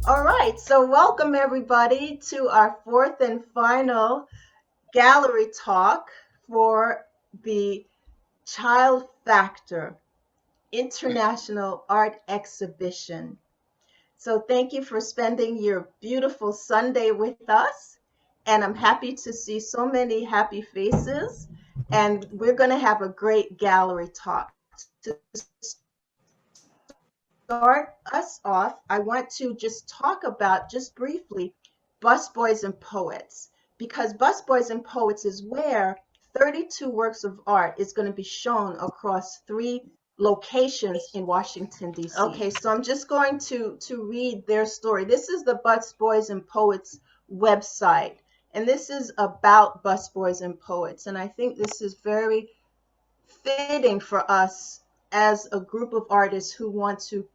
All right, so welcome everybody to our fourth and final gallery talk for the Child Factor International Art Exhibition. So thank you for spending your beautiful Sunday with us. And I'm happy to see so many happy faces. And we're going to have a great gallery talk. To start us off, I want to just talk about, just briefly, Busboys and Poets, because Busboys and Poets is where 32 works of art is going to be shown across 3 locations in Washington, D.C. Okay, so I'm just going to read their story. This is the Busboys and Poets website, and this is about Busboys and Poets, and I think this is very fitting for us as a group of artists who want to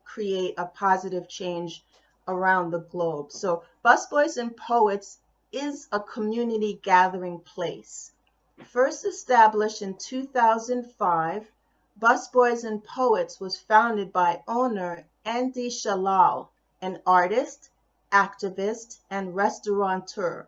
create a positive change around the globe. So Busboys and Poets is a community gathering place. First established in 2005, Busboys and Poets was founded by owner Andy Shalal, an artist, activist, and restaurateur.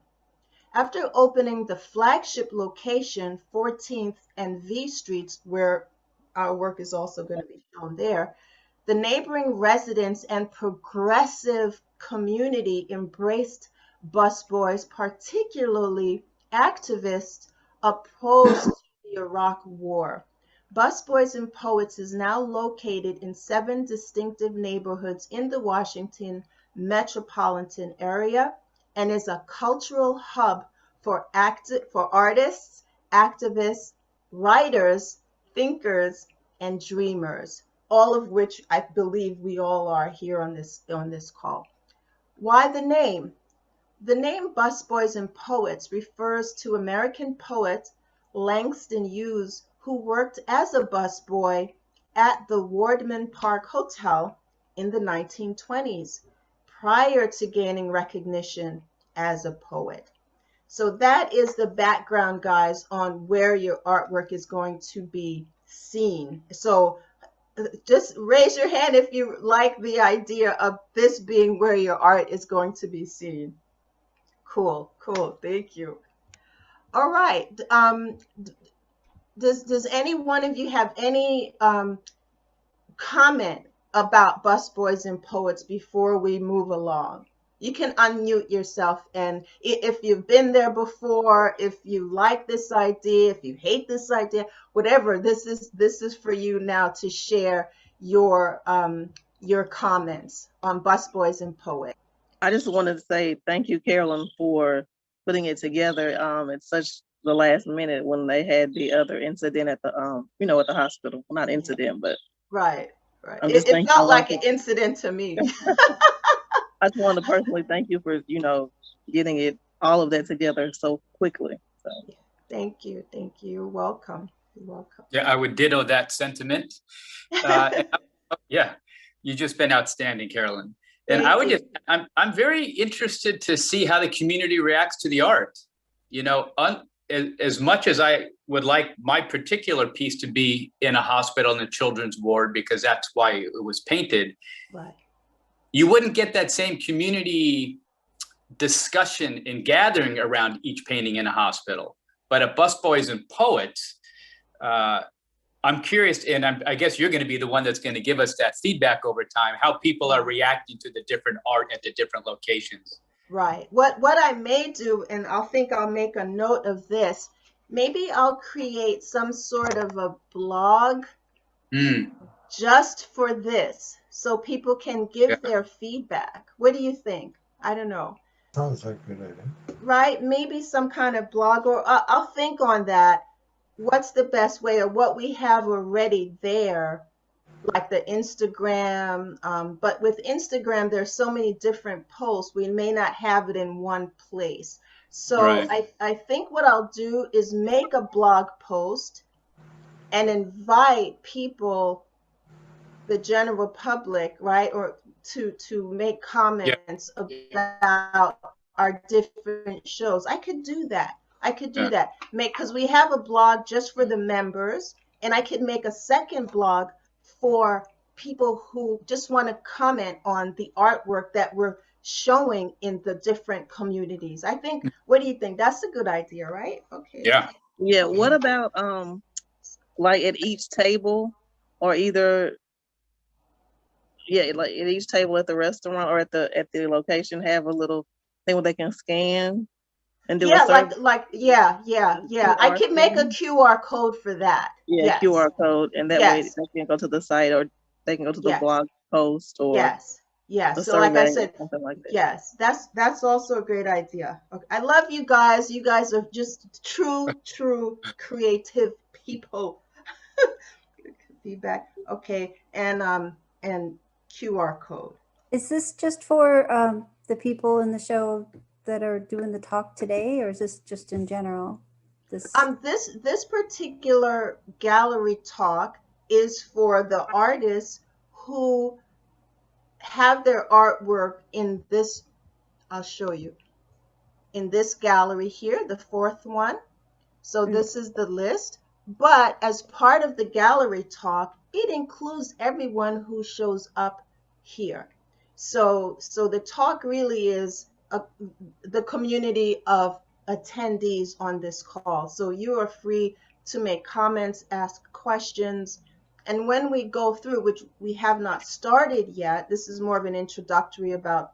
After opening the flagship location, 14th and V Streets, where our work is also going to be shown there, the neighboring residents and progressive community embraced busboys, particularly activists opposed to the Iraq War. Busboys and Poets is now located in 7 distinctive neighborhoods in the Washington Metropolitan Area and is a cultural hub for artists, activists, writers, thinkers, and dreamers, all of which I believe we all are here on this call. Why the name? The name Busboys and Poets refers to American poet Langston Hughes, who worked as a busboy at the Wardman Park Hotel in the 1920s, prior to gaining recognition as a poet. So that is the background, guys, on where your artwork is going to be seen. So just raise your hand if you like the idea of this being where your art is going to be seen. Cool, cool. Thank you. All right. Does any one of you have any comment about Busboys and Poets before we move along? You can unmute yourself, and if you've been there before, if you like this idea, if you hate this idea, whatever, this is for you now to share your comments on Busboys and Poets. I just wanted to say thank you, Carolyn, for putting it together at such the last minute when they had the other incident at the at the hospital. Well, not incident, but right. It felt like an incident to me. I just wanted to personally thank you for getting all of that together so quickly. So. Thank you. You're welcome. Yeah, I would ditto that sentiment. Yeah, you've just been outstanding, Carolyn. And I'm very interested to see how the community reacts to the art. As much as I would like my particular piece to be in a hospital in a children's ward, because that's why it was painted, right. You wouldn't get that same community discussion and gathering around each painting in a hospital. But at Busboys and Poets, I'm curious, and I guess you're going to be the one that's going to give us that feedback over time, how people are reacting to the different art at the different locations. Right. What I may do, and I'll make a note of this, maybe I'll create some sort of a blog just for this, so people can give their feedback. What do you think? I don't know. Sounds like a good idea. Right? Maybe some kind of blog, or I'll think on that. What's the best way, or what we have already there, like the Instagram, but with Instagram, there's so many different posts, we may not have it in one place. So right. I think what I'll do is make a blog post and invite people, the general public, right, or to make comments about our different shows. I could do that. Because we have a blog just for the members, and I could make a second blog for people who just want to comment on the artwork that we're showing in the different communities. I think, what do you think? That's a good idea, right? Okay. Yeah. Yeah. What about like at each table, or either like at each table at the restaurant or at the location, have a little thing where they can scan and do a Yeah, service? yeah. I QR can make a scan? QR code for that. Yeah, Yes, QR code, and that way yes, they can go to the site, or they can go to the yes, blog post or yes, yes. a So like I survey or said, something like that. yes, that's also a great idea. Okay. I love you guys. You guys are just true creative people. Feedback. Okay, and QR code. Is this just for the people in the show that are doing the talk today, or is this just in general? This particular gallery talk is for the artists who have their artwork in this. I'll show you in this gallery here, the fourth one. So this is the list. But as part of the gallery talk, it includes everyone who shows up here. So the talk really is the community of attendees on this call. So you are free to make comments, ask questions. And when we go through, which we have not started yet, this is more of an introductory about,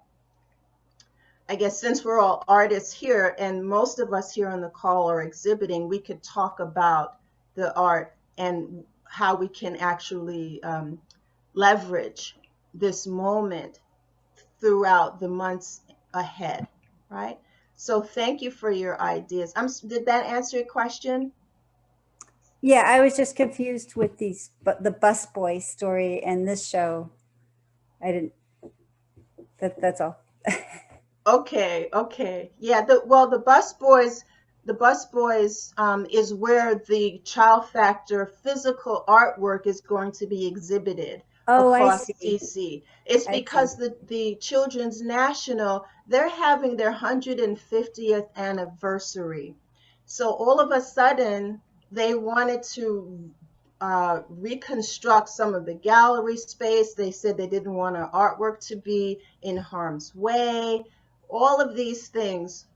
I guess, since we're all artists here and most of us here on the call are exhibiting, we could talk about the art and how we can actually leverage this moment throughout the months ahead, right? So thank you for your ideas. Did that answer your question? Yeah, I was just confused with the busboy story and this show. I didn't. That's all. Okay. Yeah. The busboys is where the Child Factor physical artwork is going to be exhibited across DC. It's because the Children's National, they're having their 150th anniversary. So all of a sudden, they wanted to reconstruct some of the gallery space. They said they didn't want our artwork to be in harm's way. All of these things.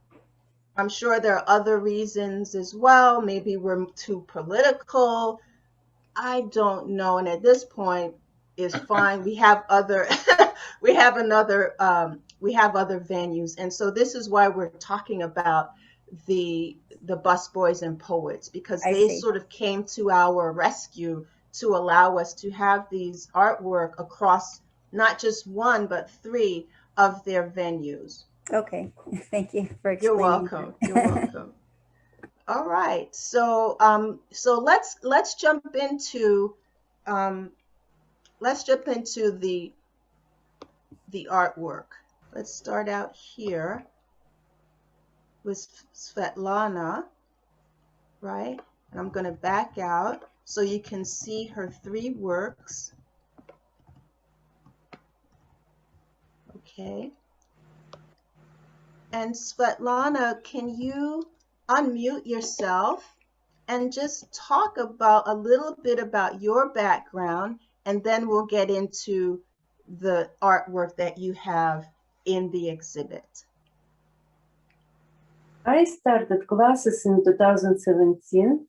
I'm sure there are other reasons as well. Maybe we're too political. I don't know. And at this point, is fine. We have other, we have other venues, and so this is why we're talking about the Busboys and Poets, because they sort of came to our rescue to allow us to have these artwork across not just one but 3 of their venues. Okay, thank you for explaining. You're welcome. You're welcome. All right, so let's jump into the artwork. Let's start out here with Svetlana, right? And I'm going to back out so you can see her 3 works. Okay. And Svetlana, can you unmute yourself and just talk about a little bit about your background, and then we'll get into the artwork that you have in the exhibit. I started classes in 2017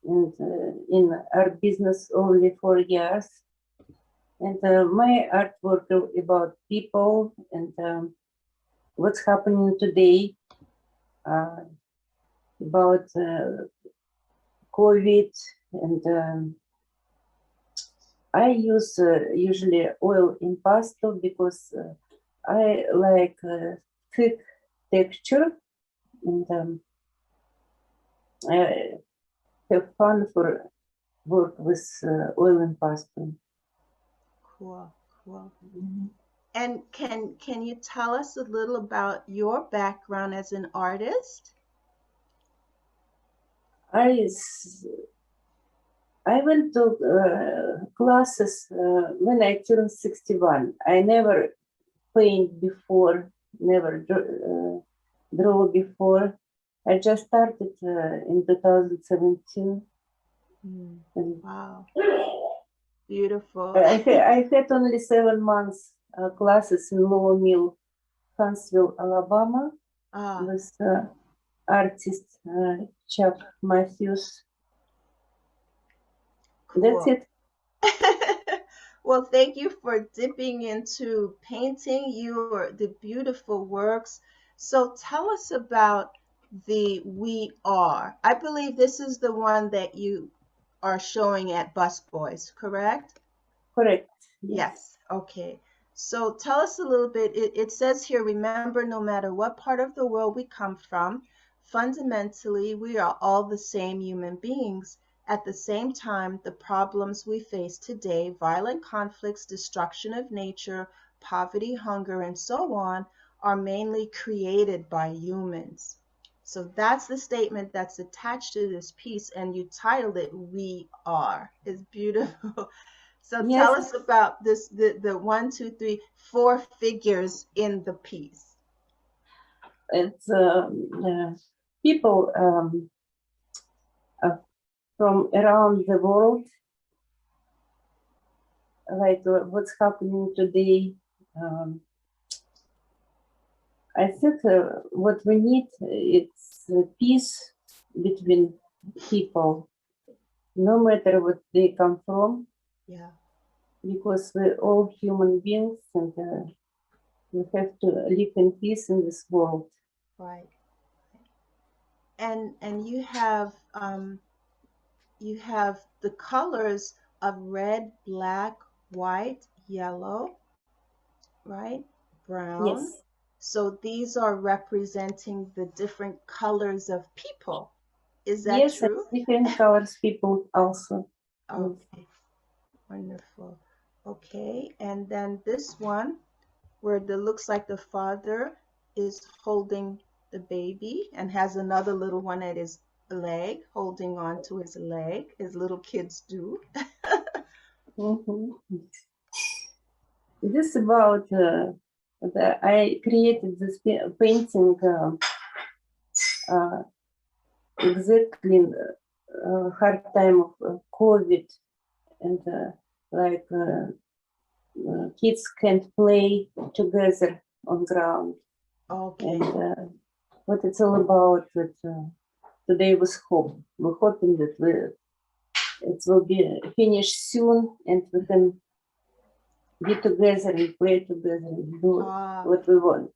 and in art business only 4 years. And my artwork about people and what's happening today, about COVID, and I use usually oil impasto because I like thick texture, and I have fun for work with oil impasto. Cool. Mm-hmm. And can you tell us a little about your background as an artist? I went to classes when I turned 61. I never paint before, never draw before. I just started in 2017. Wow. Beautiful. I had only 7 months classes in Lower Mill, Huntsville, Alabama, with artist Chuck Matthews. That's Cool. it. Well, thank you for dipping into painting the beautiful works. So tell us about the We Are. I believe this is the one that you are showing at Busboys, correct? Correct. Yes. Okay. So tell us a little bit. It says here, remember, no matter what part of the world we come from, fundamentally, we are all the same human beings. At the same time, the problems we face today, violent conflicts, destruction of nature, poverty, hunger, and so on, are mainly created by humans. So that's the statement that's attached to this piece, and you titled it We Are. It's beautiful. So Yes. tell us about this, the 1, 2, 3, 4 figures in the piece. It's people from around the world, like what's happening today. I think what we need is peace between people, no matter what they come from. Yeah. Because we're all human beings, and we have to live in peace in this world. Right. And you have the colors of red, black, white, yellow, right? Brown. Yes. So these are representing the different colors of people. Is that Yes, true? different colors people also. Okay. Wonderful. Okay. And then this one, where it looks like the father is holding the baby and has another little one at his leg, holding on to his leg, as little kids do. This about I created this painting exactly in hard time of COVID, and like kids can't play together on ground. Okay. And what it's all about, that today was hope. We're hoping that it will be finished soon, and we can be together and play together and do what we want.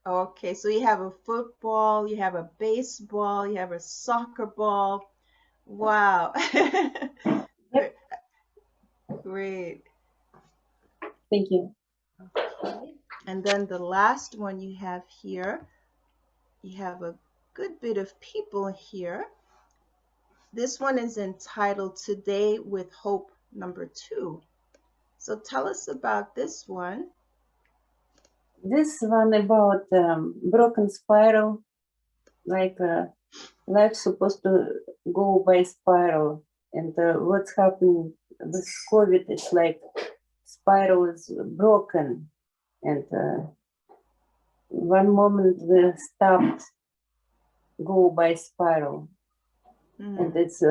Okay, so you have a football, you have a baseball, you have a soccer ball. Wow. Yep. Great. Thank you. Okay. And then the last one you have here, you have a good bit of people here. This one is entitled Today with Hope #2. So tell us about this one. This one about broken spiral, like life's supposed to go by spiral, and what's happening with COVID, it's like spiral is broken, and one moment we stopped go by spiral, and it's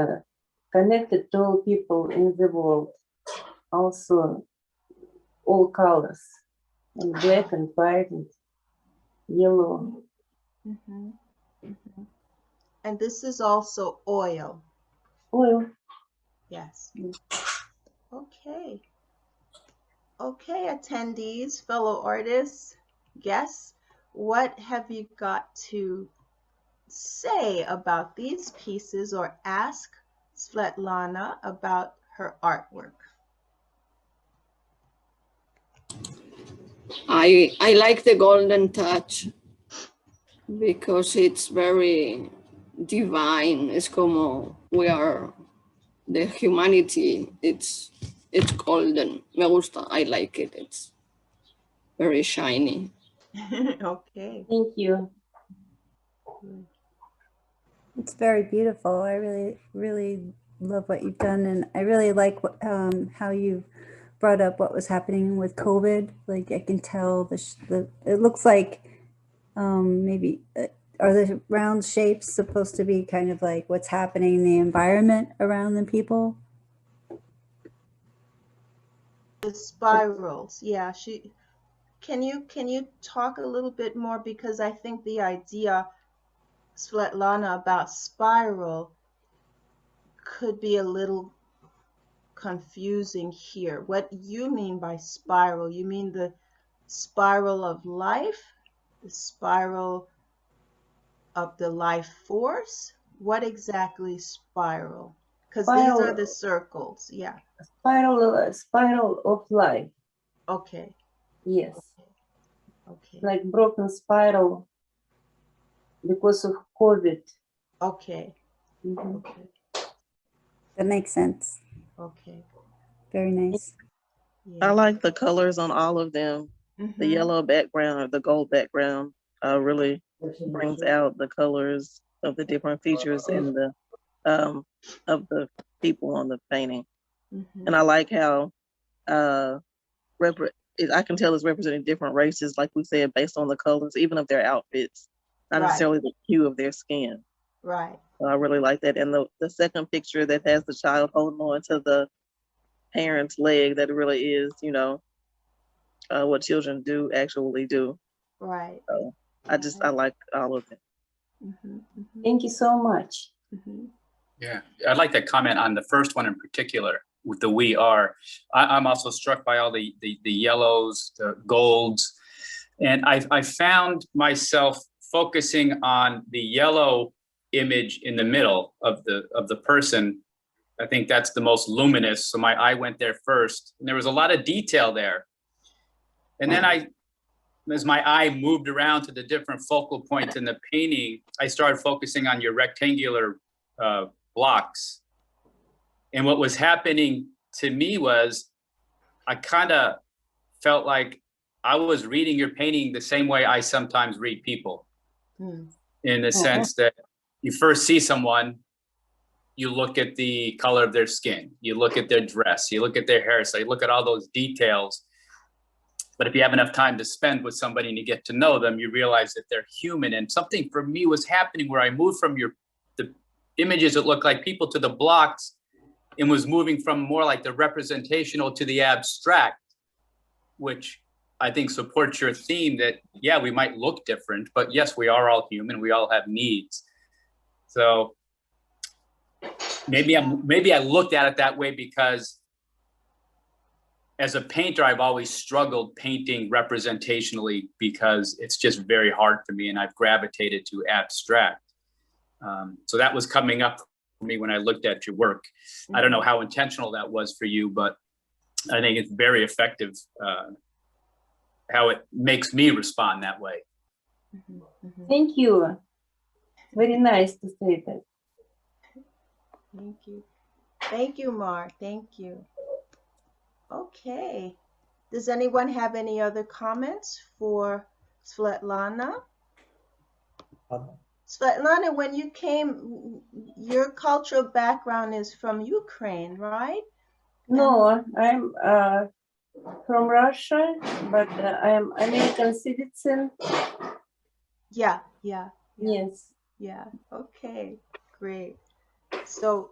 connected to all people in the world, also all colors, and black and white and yellow. And this is also oil. Oil. Yes. Okay. Okay, attendees, fellow artists, guests, what have you got to say about these pieces, or ask Svetlana about her artwork? I like the golden touch because it's very divine. It's como we are the humanity. It's golden. Me gusta. I like it. It's very shiny. Okay. Thank you. It's very beautiful. I really love what you've done, and I really like how you brought up what was happening with COVID. Like I can tell it looks like maybe are the round shapes supposed to be kind of like what's happening in the environment around the people? The spirals. Yeah, can you talk a little bit more, because I think the idea, Svetlana, about spiral could be a little confusing here. What you mean by spiral? You mean the spiral of life? The spiral of the life force? What exactly spiral? Because these are Spiral, the circles. Yeah. spiral of life. Okay. Yes, Okay. like broken spiral because of COVID. Okay. Mhm. Okay. That makes sense. Okay. Very nice. I Yeah. like the colors on all of them. The Mm-hmm. yellow background or the gold background really brings out the colors of the different features in the of the people on the painting. Mm-hmm. And I like how I can tell it's representing different races, like we said, based on the colors, even of their outfits, not Right. necessarily the hue of their skin. Right. So I really like that. And the second picture that has the child holding on to the parent's leg, that really is, what children do actually do. Right. So I like all of them. Mm-hmm. Mm-hmm. Thank you so much. Mm-hmm. Yeah, I'd like to comment on the first one in particular with the "we are." I'm also struck by all the yellows, the golds, and I found myself focusing on the yellow image in the middle of the person. I think that's the most luminous, so my eye went there first, and there was a lot of detail there. And then as my eye moved around to the different focal points in the painting, I started focusing on your rectangular blocks. And what was happening to me was I kind of felt like I was reading your painting the same way I sometimes read people, in the sense that you first see someone, you look at the color of their skin, you look at their dress, you look at their hairstyle, you look at all those details. But if you have enough time to spend with somebody and you get to know them, you realize that they're human. And something for me was happening where I moved from the images that look like people to the blocks, and was moving from more like the representational to the abstract, which I think supports your theme that, yeah, we might look different, but yes, we are all human. We all have needs. So maybe I looked at it that way because as a painter, I've always struggled painting representationally because it's just very hard for me, and I've gravitated to abstract. So that was coming up for me when I looked at your work. I don't know how intentional that was for you, but I think it's very effective how it makes me respond that way. Thank you. Very nice to say that. Thank you. Thank you, Mar. Thank you. Okay. Does anyone have any other comments for Svetlana? Svetlana, when you came, your cultural background is from Ukraine, right? No, I'm from Russia, but I am American citizen. Yeah. Yes. Yeah. Okay. Great. So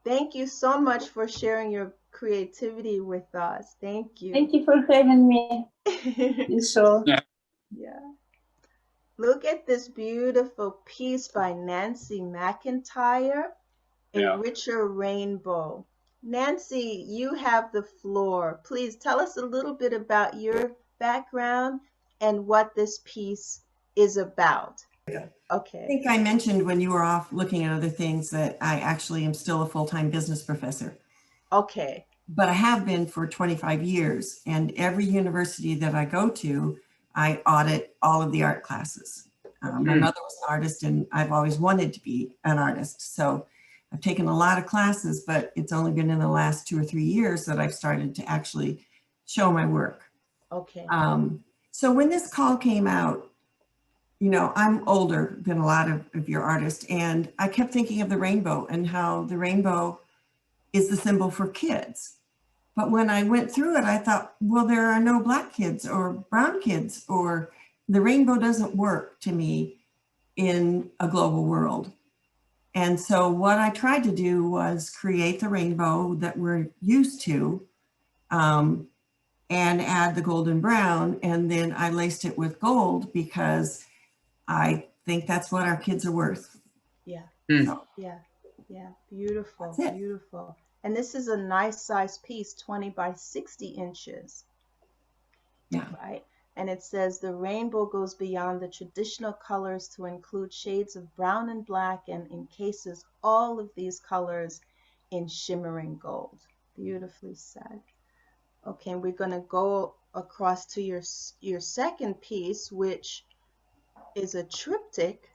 thank you so much for sharing your creativity with us. Thank you. Thank you for having me. Sure. Yeah. Look at this beautiful piece by Nancy McIntyre, A Richer Rainbow. Nancy, you have the floor. Please tell us a little bit about your background and what this piece is about. Okay. I think I mentioned when you were off looking at other things that I actually am still a full-time business professor. Okay. But I have been for 25 years, and every university that I go to, I audit all of the art classes. My mother was an artist, and I've always wanted to be an artist. So I've taken a lot of classes, but it's only been in the last 2 or 3 years that I've started to actually show my work. Okay. So when this call came out, you know, I'm older than a lot of your artists, and I kept thinking of the rainbow and how the rainbow is the symbol for kids. But when I went through it, I thought, well, there are no Black kids or brown kids, or the rainbow doesn't work to me in a global world. And so what I tried to do was create the rainbow that we're used to and add the golden brown. And then I laced it with gold because I think that's what our kids are worth. Yeah. Hmm. So, Yeah. Yeah. Beautiful. That's it. Beautiful. And this is a nice size piece, 20 by 60 inches. yeah. Right? And it says the rainbow goes beyond the traditional colors to include shades of brown and black and encases all of these colors in shimmering gold. Beautifully said. Okay, and we're going to go across to your second piece, which is a triptych.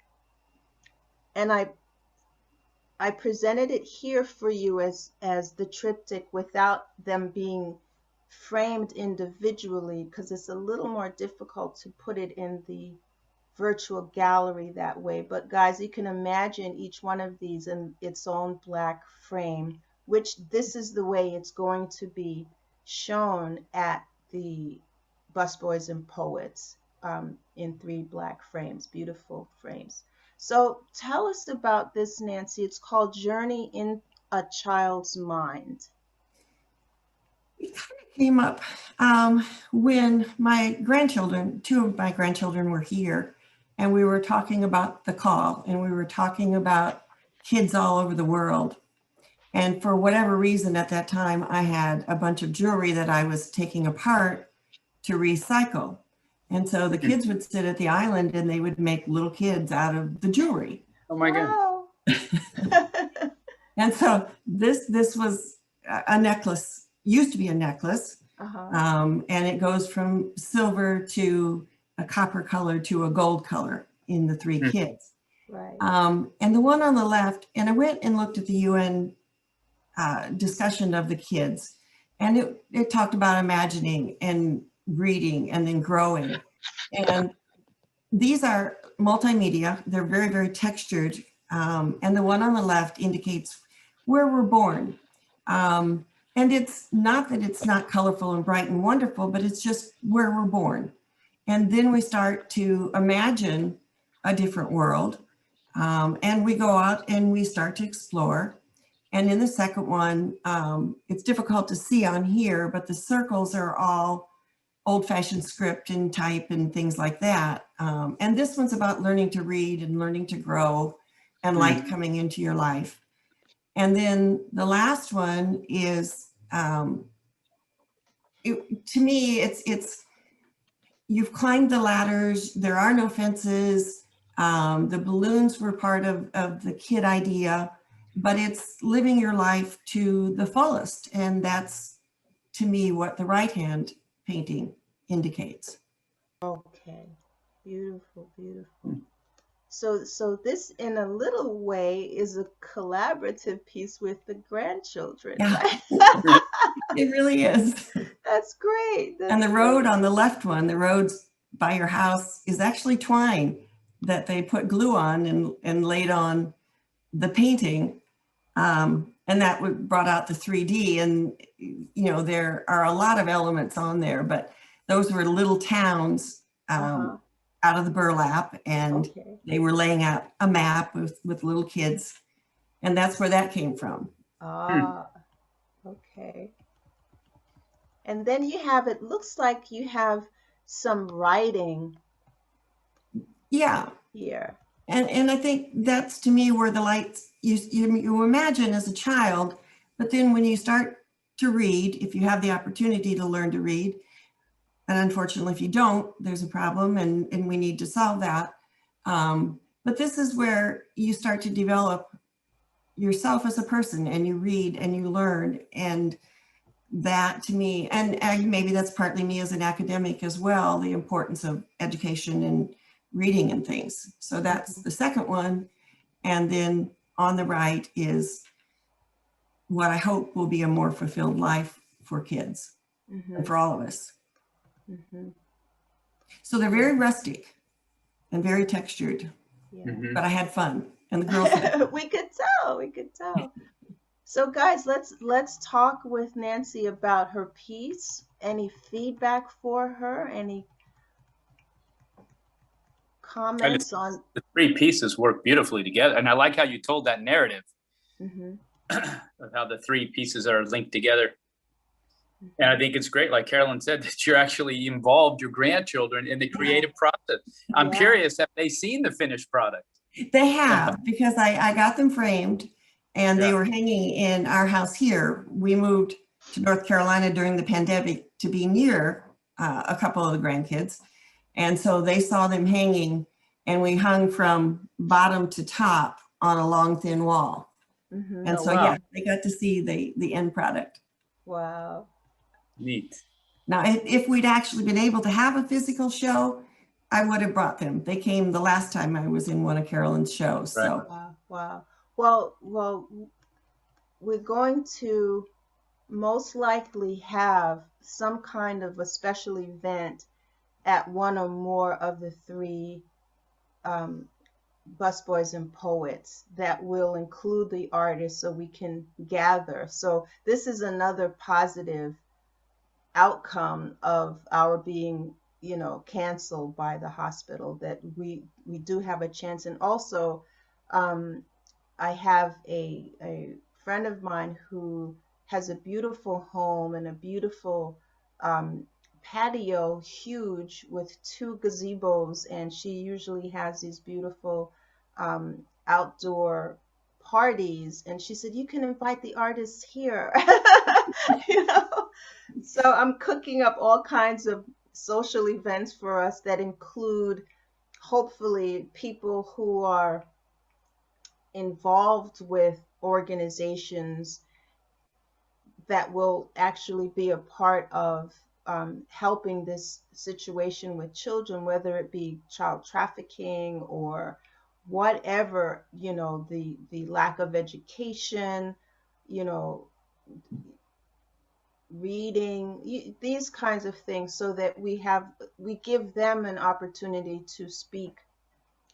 And I presented it here for you as the triptych without them being framed individually because it's a little more difficult to put it in the virtual gallery that way. But guys, you can imagine each one of these in its own black frame, which this is the way it's going to be shown at the Busboys and Poets in 3 black frames, beautiful frames. So tell us about this, Nancy. It's called Journey in a Child's Mind. It kind of came up when my grandchildren, 2 of my grandchildren were here, and we were talking about the call, and we were talking about kids all over the world. And for whatever reason at that time, I had a bunch of jewelry that I was taking apart to recycle. And so the kids would sit at the island and they would make little kids out of the jewelry. Oh my God. Wow. And so this was a necklace, used to be a necklace. And it goes from silver to a copper color to a gold color in the 3 kids. Right. And the one on the left, and I went and looked at the UN discussion of the kids, and it talked about imagining and reading and then growing. And these are multimedia. They're very, very textured. And the one on the left indicates where we're born. And it's not that it's not colorful and bright and wonderful, but it's just where we're born. And then we start to imagine a different world. And we go out and we start to explore. And in the second one, it's difficult to see on here, but the circles are all old-fashioned script and type and things like that. And this one's about learning to read and learning to grow and light coming into your life. And then the last one is, to me, it's you've climbed the ladders, there are no fences, the balloons were part of the kid idea, but it's living your life to the fullest. And that's, to me, what the right hand painting indicates. Okay. Beautiful, beautiful. So this, in a little way, is a collaborative piece with the grandchildren, Yeah. right? It really is. That's great. And the road on the left one, the roads by your house, is actually twine that they put glue on and laid on the painting. And that brought out the 3D. And, you know, there are a lot of elements on there, but those were little towns out of the burlap, and they were laying out a map with little kids. And that's where that came from. Okay. And then you have, it looks like you have some writing. Yeah. Here. And I think that's, to me, where the lights, you imagine as a child, but then when you start to read, if you have the opportunity to learn to read, and unfortunately, if you don't, there's a problem, and we need to solve that. But this is where you start to develop yourself as a person, and you read and you learn. And that, to me, and maybe that's partly me as an academic as well, the importance of education and reading and things. So that's the second one. And then on the right is what I hope will be a more fulfilled life for kids and for all of us. So they're very rustic and very textured, but I had fun, and the girls had we could tell. So guys, let's talk with Nancy about her piece. Any feedback for her? Any comments on the 3 pieces work beautifully together, and I like how you told that narrative of how the 3 pieces are linked together. And I think it's great, like Carolyn said, that you're actually involved your grandchildren in the creative process. I'm Yeah. curious, have they seen the finished product? They have, because I got them framed and they Yeah. were hanging in our house here. We moved to North Carolina during the pandemic to be near a couple of the grandkids. And so they saw them hanging and we hung from bottom to top on a long, thin wall. Mhm. And Oh, so, wow. yeah, they got to see the end product. Wow. Neat. Now, if we'd actually been able to have a physical show, I would have brought them. They came the last time I was in one of Carolyn's shows. Right. So Wow. Wow. Well, we're going to most likely have some kind of a special event at one or more of the three Busboys and Poets that will include the artists so we can gather. So this is another positive outcome of our being, canceled by the hospital, that we do have a chance. And also, I have a friend of mine who has a beautiful home and a beautiful patio, huge, with 2 gazebos, and she usually has these beautiful outdoor parties. And she said, you can invite the artists here. So I'm cooking up all kinds of social events for us that include, hopefully, people who are involved with organizations that will actually be a part of helping this situation with children, whether it be child trafficking or whatever, the lack of education, reading, these kinds of things, so that we give them an opportunity to speak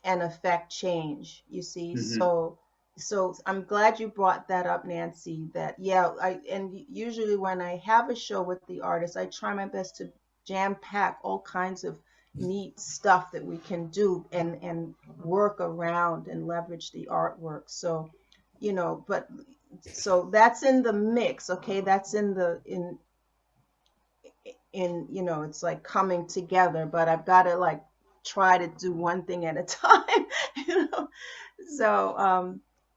and affect change, you see. Mhm. So I'm glad you brought that up, Nancy, that and usually when I have a show with the artists, I try my best to jam pack all kinds of neat stuff that we can do and work around and leverage the artwork. So, but so that's in the mix, okay? That's in it's like coming together, but I've got to like try to do one thing at a time,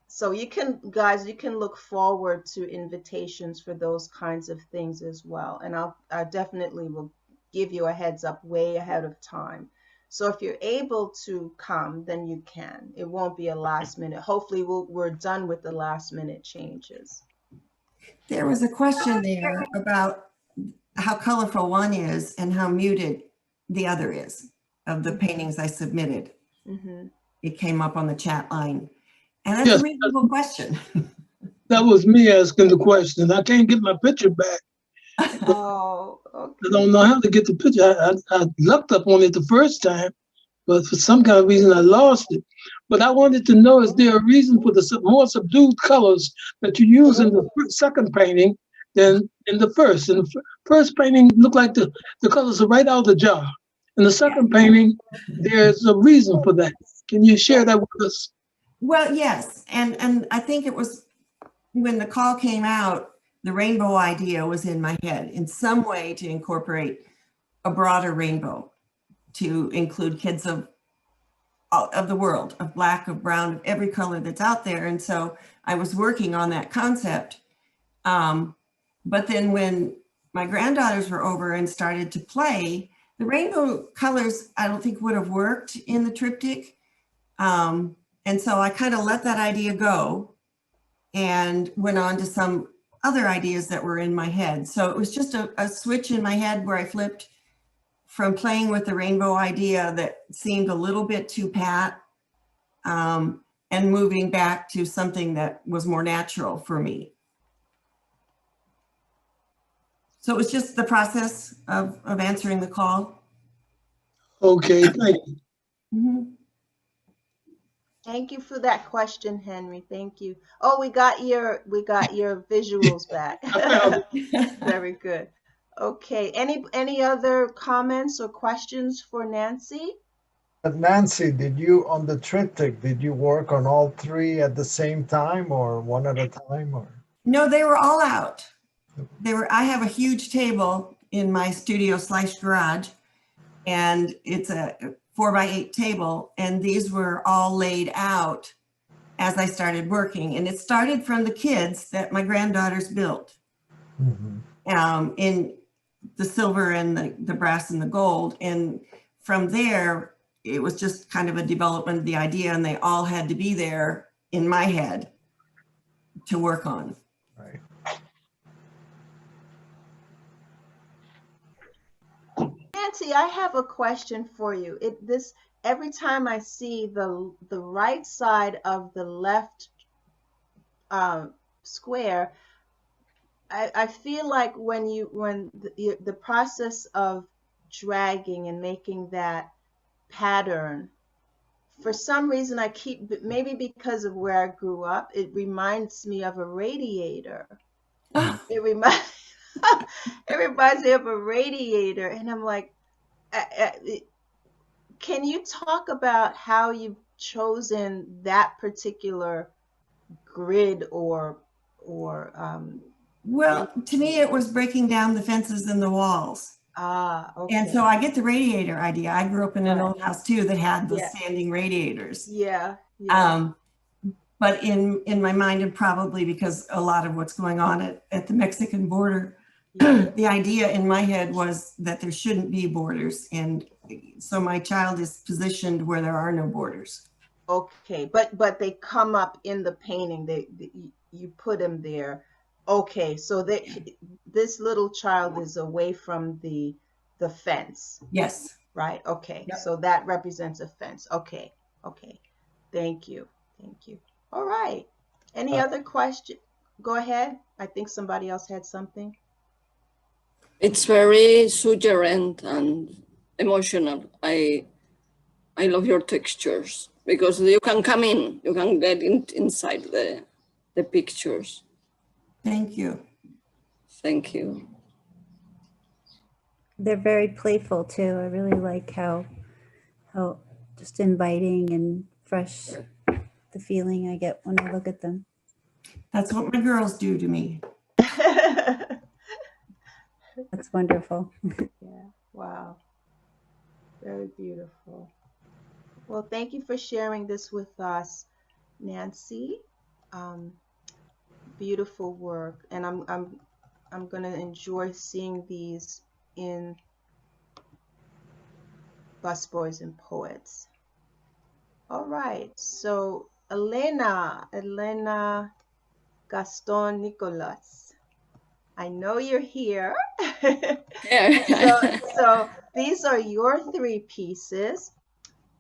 so you can look forward to invitations for those kinds of things as well, and I definitely will give you a heads up way ahead of time. So if you're able to come, then you can. It won't be a last minute. Hopefully we're done with the last minute changes. there was a question there about how colorful one is and how muted the other is of the paintings I submitted. Mm-hmm. It came up on the chat line. And that's Yes. a reasonable question. That was me asking the question. I can't get my picture back. Oh, okay. I don't know how to get the picture. I looked up on it the first time, but for some kind of reason I lost it. But I wanted to know, is there a reason for the more subdued colors that you use in the second painting than in the first? In the first painting, looked like the colors are right out of the jar. In the second painting, there's a reason for that. Can you share that with us? Well, yes. And I think it was when the call came out, the rainbow idea was in my head in some way to incorporate a broader rainbow, to include kids of the world, of Black, of brown, of every color that's out there. And so I was working on that concept. But then when my granddaughters were over and started to play, the rainbow colors, I don't think would have worked in the triptych. And so I kind of let that idea go and went on to some other ideas that were in my head. So it was just a switch in my head where I flipped from playing with the rainbow idea that seemed a little bit too pat, and moving back to something that was more natural for me. So it was just the process of answering the call. Okay, thank you. Mm-hmm. Thank you for that question, Henry. Thank you. Oh, we got your visuals back. Very good. Okay. Any other comments or questions for Nancy? But Nancy, on the triptych, did you work on all 3 at the same time or one at a time? Or No, they were all out. I have a huge table in my studio/garage, and it's a 4x8 table, and these were all laid out as I started working. And it started from the kids that my granddaughters built in the silver and the brass and the gold. And from there, it was just kind of a development of the idea, and they all had to be there in my head to work on. Right. Nancy, I have a question for you. Every time I see the right side of the left square, I feel like when the process of dragging and making that pattern, for some reason maybe because of where I grew up, it reminds me of a radiator. It reminds me of a radiator, and I'm like, can you talk about how you've chosen that particular grid or Well, to me, it was breaking down the fences and the walls. Okay. And so I get the radiator idea. I grew up in an old house too that had the Yeah. standing radiators. Yeah. But in my mind, and probably because a lot of what's going on at the Mexican border, the idea in my head was that there shouldn't be borders. And so my child is positioned where there are no borders. Okay, but they come up in the painting. You put them there. Okay, so this little child is away from the fence. Yes. Right. Okay. Yep. So that represents a fence. Okay. Okay. Thank you. Thank you. All right. Any other question? Go ahead. I think somebody else had something. It's very suggerent and emotional. I love your textures because you can come in, you can get inside the pictures. Thank you. Thank you. They're very playful too. I really like how just inviting and fresh the feeling I get when I look at them. That's what my girls do to me. That's wonderful. Yeah. Wow. Very beautiful. Well, thank you for sharing this with us, Nancy. Beautiful work, and I'm gonna enjoy seeing these in Busboys and Poets. All right, so Elena Gastón-Nicolás, I know you're here. So these are your 3 pieces.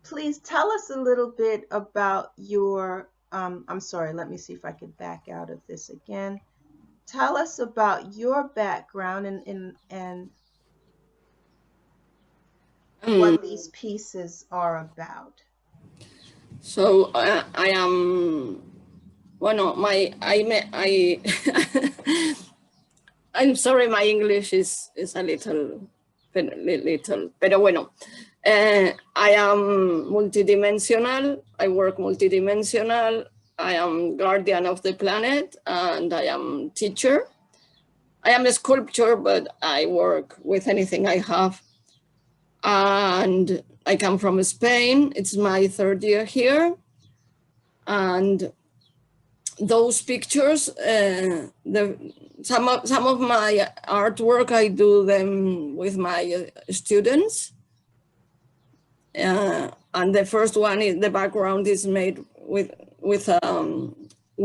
Please tell us a little bit about your, I'm sorry, let me see if I can back out of this again. Tell us about your background and what these pieces are about. So I am, bueno, I'm sorry, my English is a little, pero bueno, I am multidimensional, I work multidimensional, I am guardian of the planet, and I am teacher. I am a sculptor, but I work with anything I have. And I come from Spain. It's my 3rd year here. And those pictures, some of my artwork, I do them with my students. And the first one is the background is made with we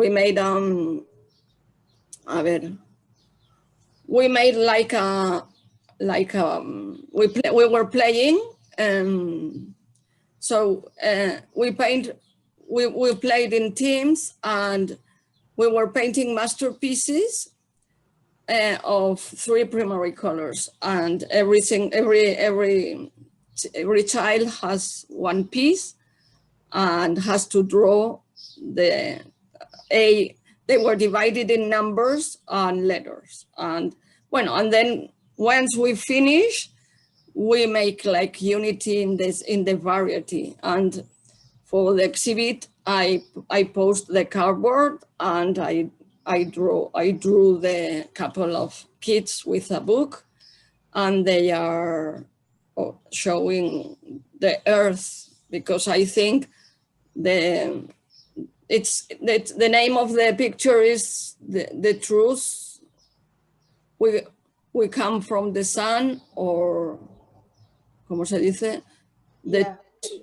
made we made we were playing, so we played in teams, and we were painting masterpieces of 3 primary colors, and every child has 1 piece and has to draw they were divided in numbers and letters, and then once we finish, we make like unity in the variety. And for the exhibit, I post the cardboard, and I I drew the couple of kids with a book, and they are showing the earth, because I think the name of the picture is the truth. We come from the sun, or ¿cómo se dice?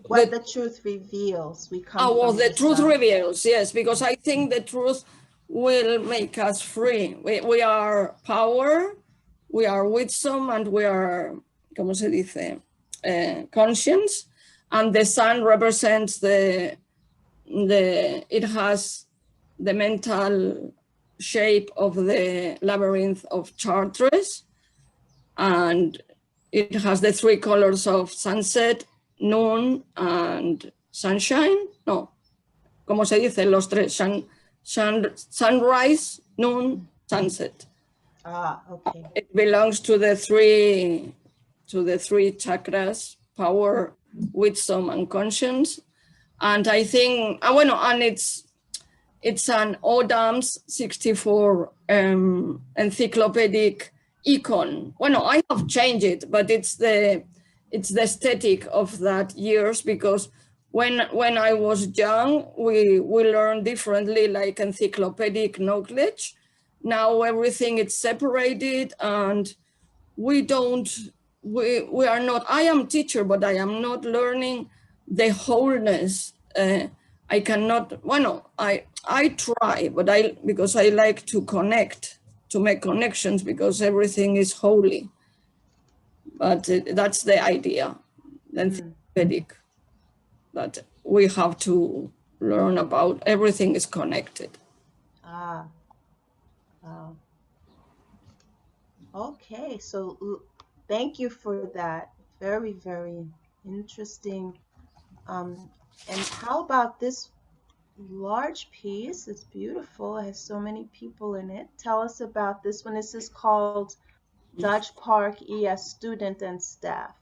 What the truth reveals. We come well, from the truth sun. reveals, yes, because I think the truth will make us free. We are power, we are wisdom, and we are, ¿cómo se dice? Conscience. And the sun represents it has the mental shape of the labyrinth of Chartres, and it has the three colors of sunset, noon, and sunshine. No, ¿cómo se dice? Los tres, sunrise, noon, sunset. Okay. It belongs to the three chakras: power, wisdom, and conscience. And I think, and it's an Odam's 64 encyclopedic icon. I have changed it, but it's the aesthetic of that years, because when I was young, we learned differently, like encyclopedic knowledge. Now everything is separated, and we are not, I am teacher, but I am not learning the wholeness. I cannot, I try, but because I like to connect, to make connections, because everything is holy. But that's the idea, the encyclopedic, that we have to learn about, everything is connected. Wow. Okay, so thank you for that. Very, very interesting. And how about this large piece? It's beautiful. It has so many people in it. Tell us about this one. This is called Dodge Park ES Student and Staff.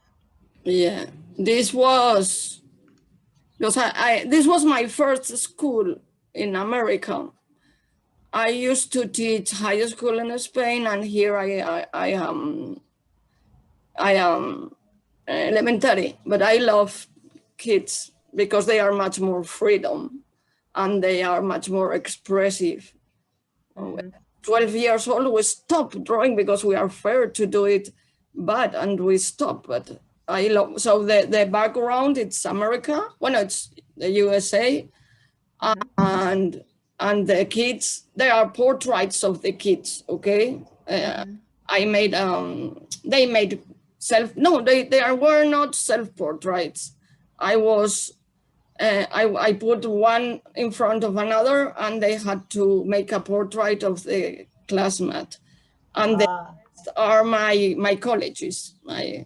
Yeah, this was this was my first school in America. I used to teach high school in Spain, and here I am elementary, but I love kids because they are much more freedom and they are much more expressive. 12 years old, we stopped drawing because we are afraid to do it bad, and we stop. But I love, so the background, it's America, it's the USA, and the kids, there are portraits of the kids, okay? I made, they made they were not self-portraits. I put one in front of another, and they had to make a portrait of the classmate. And they are my colleges. The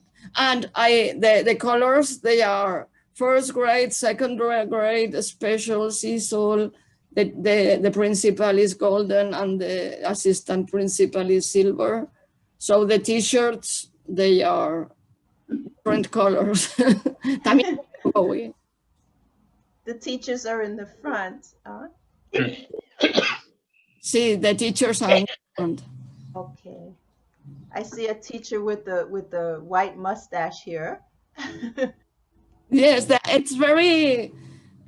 colors, they are first grade, second grade, special, CSOL. The principal is golden, and the assistant principal is silver. So the t-shirts, they are different colors. The teachers are in the front. See, the teachers are in the front. Okay. I see a teacher with the white mustache here. Yes, it's very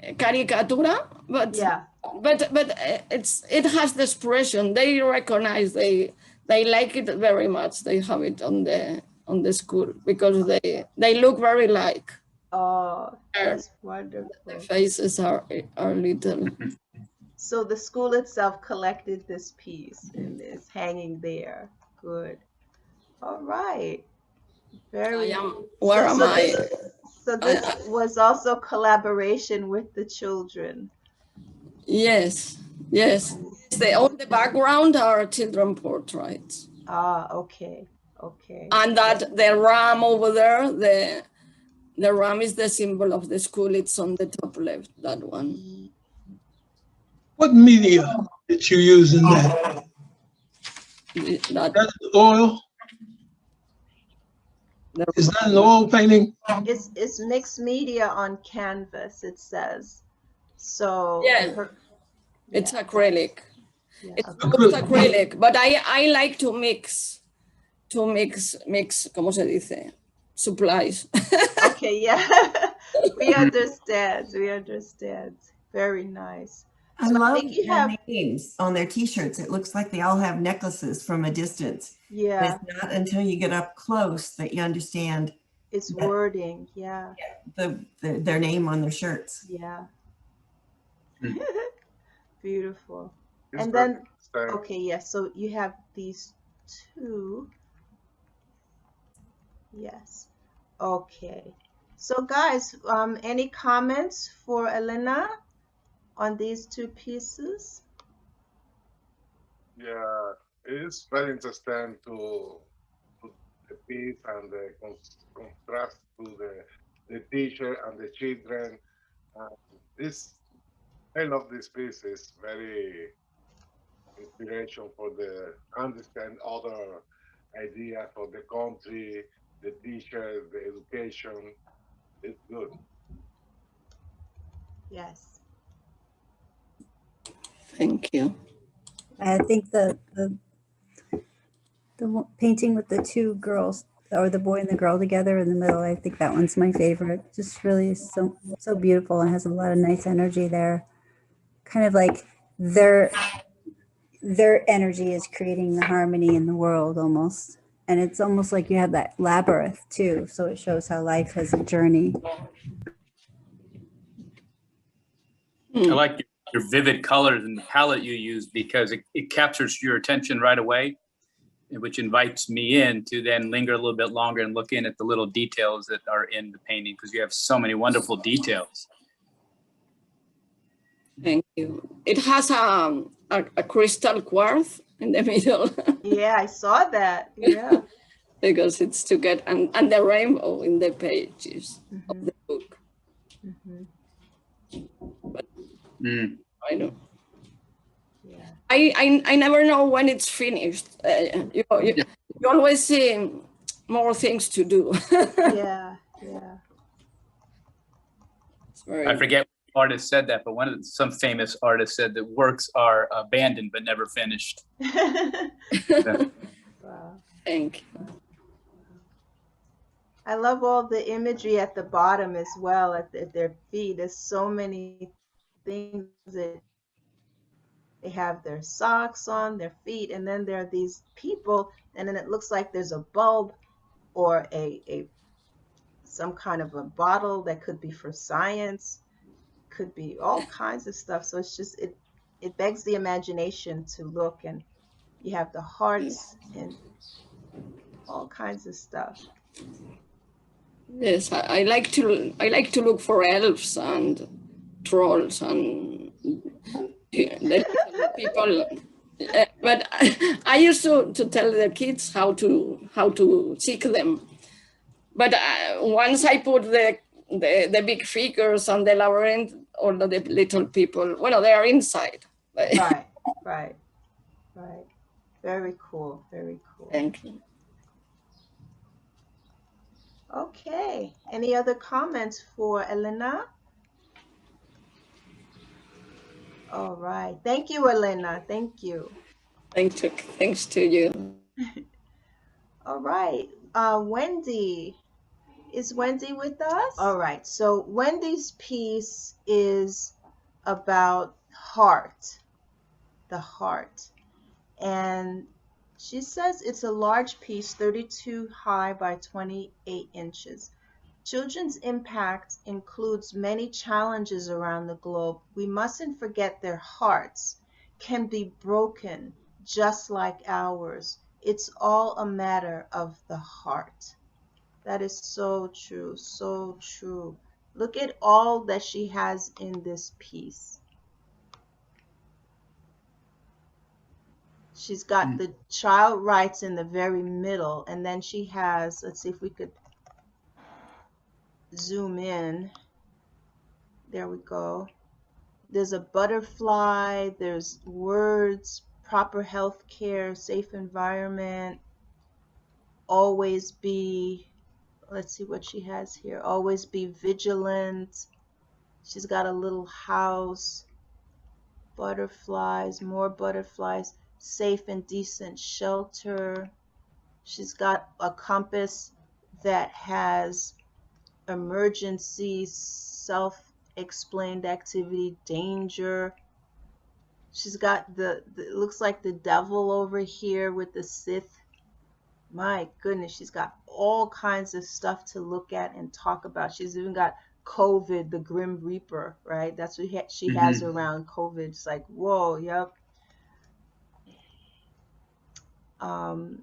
caricatura, but yeah. But it has the expression. They recognize, they like it very much. They have it on the school because they look very like. Oh, that's wonderful. The faces are little. So the school itself collected this piece and is hanging there. Good. All right. Very. Where am I? So this was also collaboration with the children. Yes. On the background are children portraits. Okay. And that the ram over there, the ram is the symbol of the school. It's on the top left, that one. What media did you use in that? That's oil? Is that an oil painting? It's mixed media on canvas, it says. So yeah, it's acrylic. Yeah. It's Okay. most acrylic, but I like to mix, ¿cómo se dice? Supplies. Okay, yeah. We understand. We understand. Very nice. I So I love think you their have, names on their t-shirts. It looks like they all have necklaces from a distance. But yeah, it's not until you get up close that you understand it's that wording. Yeah, their name on their shirts. yeah. Hmm. Beautiful. It's And very then, interesting. okay, yeah, so you have these two. Yes. Okay. So guys, any comments for Elena on these two pieces? Yeah, it's very interesting to the piece and the contrast to the teacher and the children. This I love this piece. It's very inspiration for the understand other idea for the country, the teacher, the education. It's good. Yes. Thank you. I think painting with the two girls, or the boy and the girl together in the middle, I think that one's my favorite. Just really so beautiful and has a lot of nice energy there. Kind of like their energy is creating the harmony in the world almost. And it's almost like you have that labyrinth too. So it shows how life has a journey. I like your vivid colors and the palette you use because it captures your attention right away, which invites me in to then linger a little bit longer and look in at the little details that are in the painting because you have so many wonderful details. Thank you. It has a crystal quartz in the middle. Yeah, I saw that. Yeah. Because it's to get, and the rainbow in the pages of Mhm. the book. Mhm. Mm. I know. Yeah. I never know when it's finished. You always see more things to do. Yeah. Yeah. It's very I forget what artist said that, but some famous artist said that works are abandoned but never finished. Wow. Thank you. I love all the imagery at the bottom as well, at their feet. There's so many things that they have their socks on, their feet, and then there are these people, and then it looks like there's a bulb or some kind of a bottle that could be for science, could be all kinds of stuff. So it's just it begs the imagination to look, and you have the hearts and all kinds of stuff. Yes, I like to look for elves and trolls and the people. But I used to tell the kids how to seek them. But once I put the big figures on the labyrinth, all of the little people, well, they are inside. Right, right, right. Very cool, very cool. Thank you. Okay, any other comments for Elena? All right, thank you, Elena, thank you. Thanks to you. All right, Wendy. Is Wendy with us? All right, so Wendy's piece is about heart, the heart. And she says it's a large piece, 32 high by 28 inches. Children's impact includes many challenges around the globe. We mustn't forget their hearts can be broken just like ours. It's all a matter of the heart. That is so true, so true. Look at all that she has in this piece. She's got the child rights in the very middle, and then she has, let's see if we could zoom in. There we go. There's a butterfly, there's words, proper health care, safe environment, always be, let's see what she has here, always be vigilant. She's got a little house. Butterflies, more butterflies, safe and decent shelter. She's got a compass that has emergency, self-explained activity, danger. She's got it looks like the devil over here with the Sith. My goodness, she's got all kinds of stuff to look at and talk about. She's even got COVID, the Grim Reaper, right? That's what she has around COVID. It's like, whoa, yep. And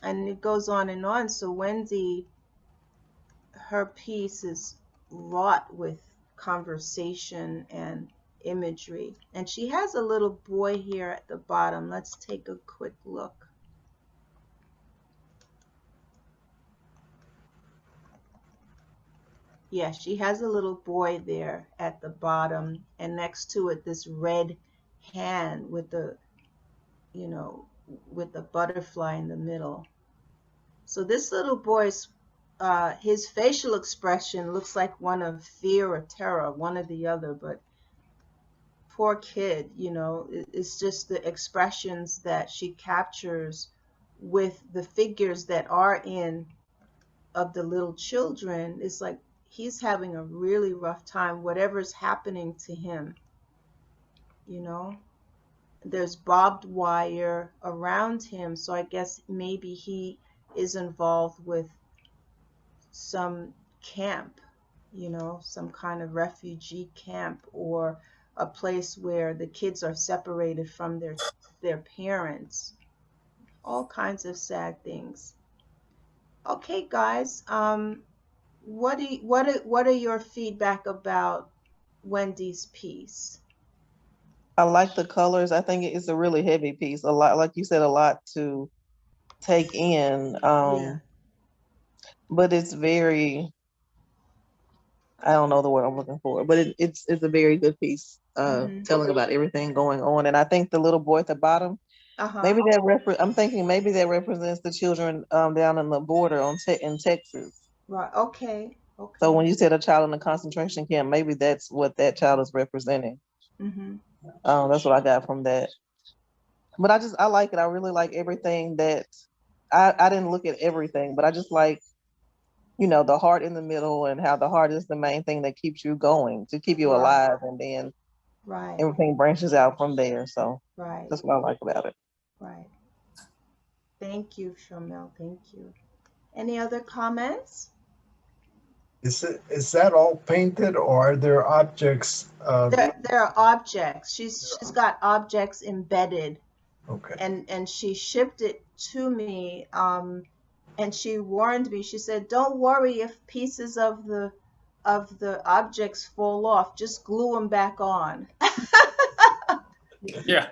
it goes on and on. So Wendy, her piece is wrought with conversation and imagery. And she has a little boy here at the bottom. Let's take a quick look. Yeah, she has a little boy there at the bottom, and next to it, this red hand with the, you know, with the butterfly in the middle. So this little boy's, his facial expression looks like one of fear or terror, one or the other, but poor kid, you know, it's just the expressions that she captures with the figures that are in of the little children. It's like he's having a really rough time, whatever's happening to him, you know. There's barbed wire around him, so I guess maybe he is involved with some camp, you know, some kind of refugee camp, or a place where the kids are separated from their parents. All kinds of sad things. Okay, guys, what are your feedback about Wendy's piece? I like the colors. I think it's a really heavy piece. A lot, like you said, a lot to take in. Yeah. But it's very, I don't know the word I'm looking for, but it's a very good piece, telling about everything going on. And I think the little boy at the bottom, maybe I'm thinking maybe that represents the children down in the border in Texas. Right. Okay. Okay. So when you said a child in a concentration camp, maybe that's what that child is representing. That's what I got from that. But I like it. I really like everything that I didn't look at everything, but I just like, you know, the heart in the middle, and how the heart is the main thing that keeps you going, to keep you alive, and then everything branches out from there. So that's what I like about it. Right. Thank you, Shamel. Thank you. Any other comments? Is that all painted, or are there objects? There are objects. She's got objects embedded. Okay. And she shipped it to me. And she warned me. She said, "Don't worry if pieces of the objects fall off. Just glue them back on." Yeah.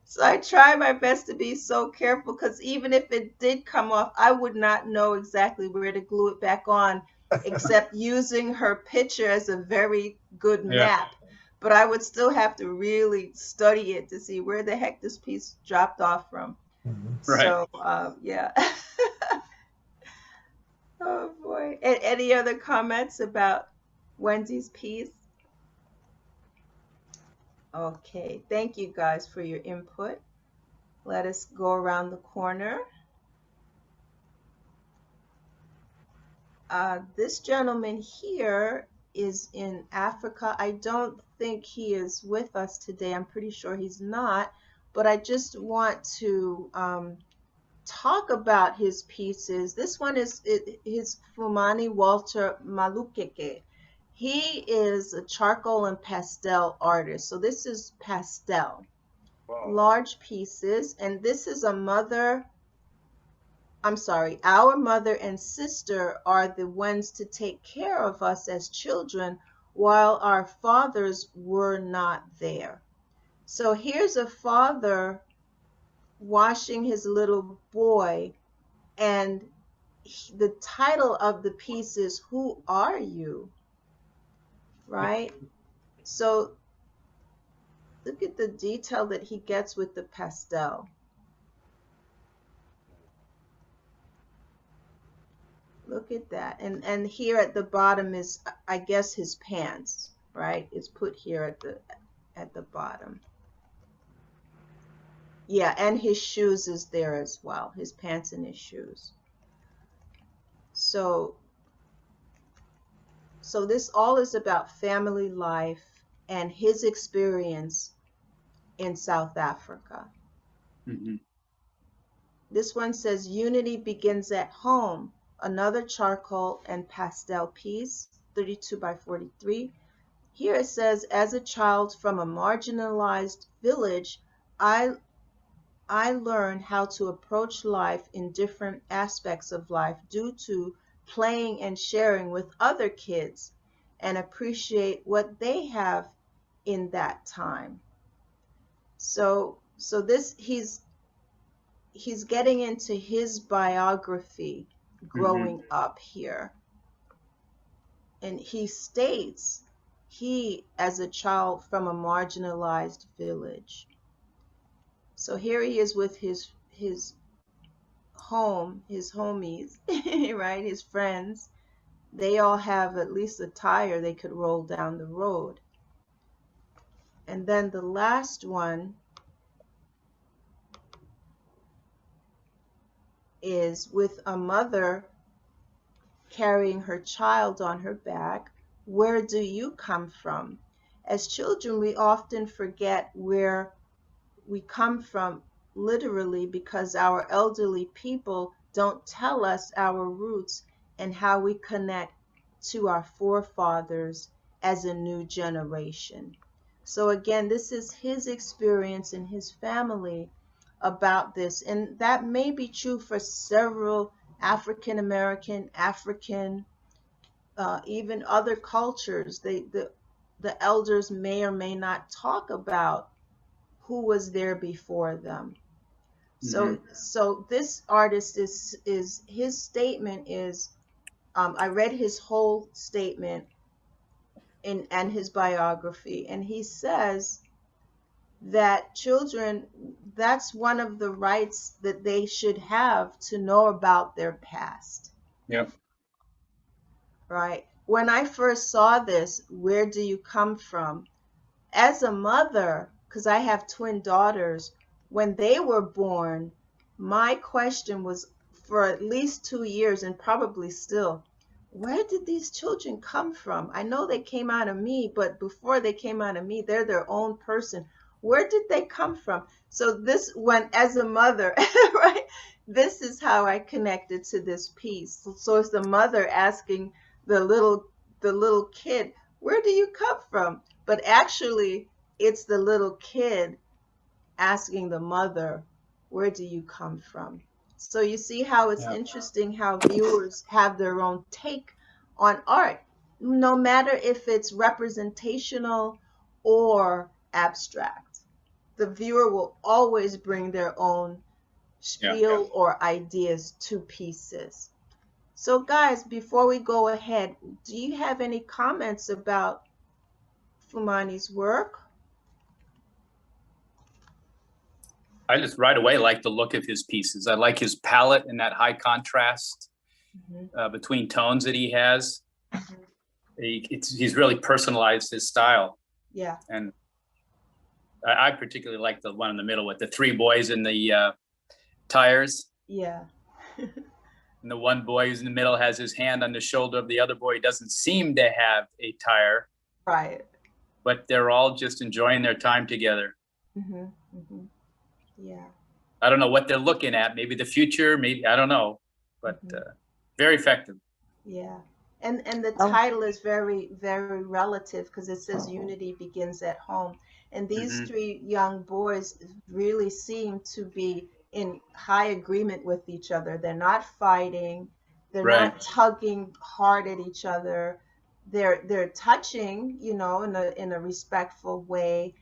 So I try my best to be so careful, because even if it did come off, I would not know exactly where to glue it back on, except using her picture as a very good map. But I would still have to really study it to see where the heck this piece dropped off from. Right. So, yeah. Oh boy. Any other comments about Wendy's piece? Okay, thank you guys for your input. Let us go around the corner. This gentleman here is in Africa. I don't think he is with us today. I'm pretty sure he's not, but I just want to talk about his pieces. This one is his Fumani Walter Maluke. He is a charcoal and pastel artist. So this is pastel, large pieces. And this is our mother and sister are the ones to take care of us as children while our fathers were not there. So here's a father washing his little boy, and the title of the piece is "Who Are You?" Right? So look at the detail that he gets with the pastel. Look at that. And here at the bottom is, I guess, his pants. right? It's put here at the bottom. Yeah, and his shoes is there as well, his pants and his shoes. So this all is about family life and his experience in South Africa. Mm-hmm. This one says, unity begins at home. Another charcoal and pastel piece, 32 by 43. Here it says, as a child from a marginalized village, I learned how to approach life in different aspects of life due to playing and sharing with other kids and appreciate what they have in that time. So this he's getting into his biography growing up here. And he states he, as a child from a marginalized village. So here he is with his home, his homies, right? His friends. They all have at least a tire they could roll down the road. And then the last one is with a mother carrying her child on her back. Where do you come from? As children, we often forget where we come from, literally, because our elderly people don't tell us our roots and how we connect to our forefathers as a new generation. So again, this is his experience and his family about this, and that may be true for several African American, African, even other cultures. The elders may or may not talk about who was there before them. So this artist is his statement is, I read his whole statement and his biography, and he says that children, that's one of the rights that they should have, to know about their past. Yep. Right. When I first saw this, where do you come from? As a mother, because I have twin daughters, when they were born, my question was, for at least 2 years and probably still, where did these children come from? I know they came out of me, but before they came out of me, they're their own person. Where did they come from? So this, when as a mother, right, this is how I connected to this piece. So it's the mother asking the little kid, where do you come from? But actually, it's the little kid asking the mother, where do you come from? So you see how it's interesting how viewers have their own take on art, no matter if it's representational or abstract. The viewer will always bring their own spiel or ideas to pieces. So guys, before we go ahead, do you have any comments about Fumani's work? I just right away like the look of his pieces. I like his palette and that high contrast between tones that he has. He's really personalized his style. Yeah. And I particularly like the one in the middle with the 3 boys in the tires. Yeah. And the one boy who's in the middle has his hand on the shoulder of the other boy who doesn't seem to have a tire. Right. But they're all just enjoying their time together. Yeah. I don't know what they're looking at. Maybe the future, maybe, I don't know. But very effective. Yeah. And the title is very, very relative because it says unity begins at home. And these 3 young boys really seem to be in high agreement with each other. They're not fighting. They're not tugging hard at each other. They're touching, you know, in a respectful way.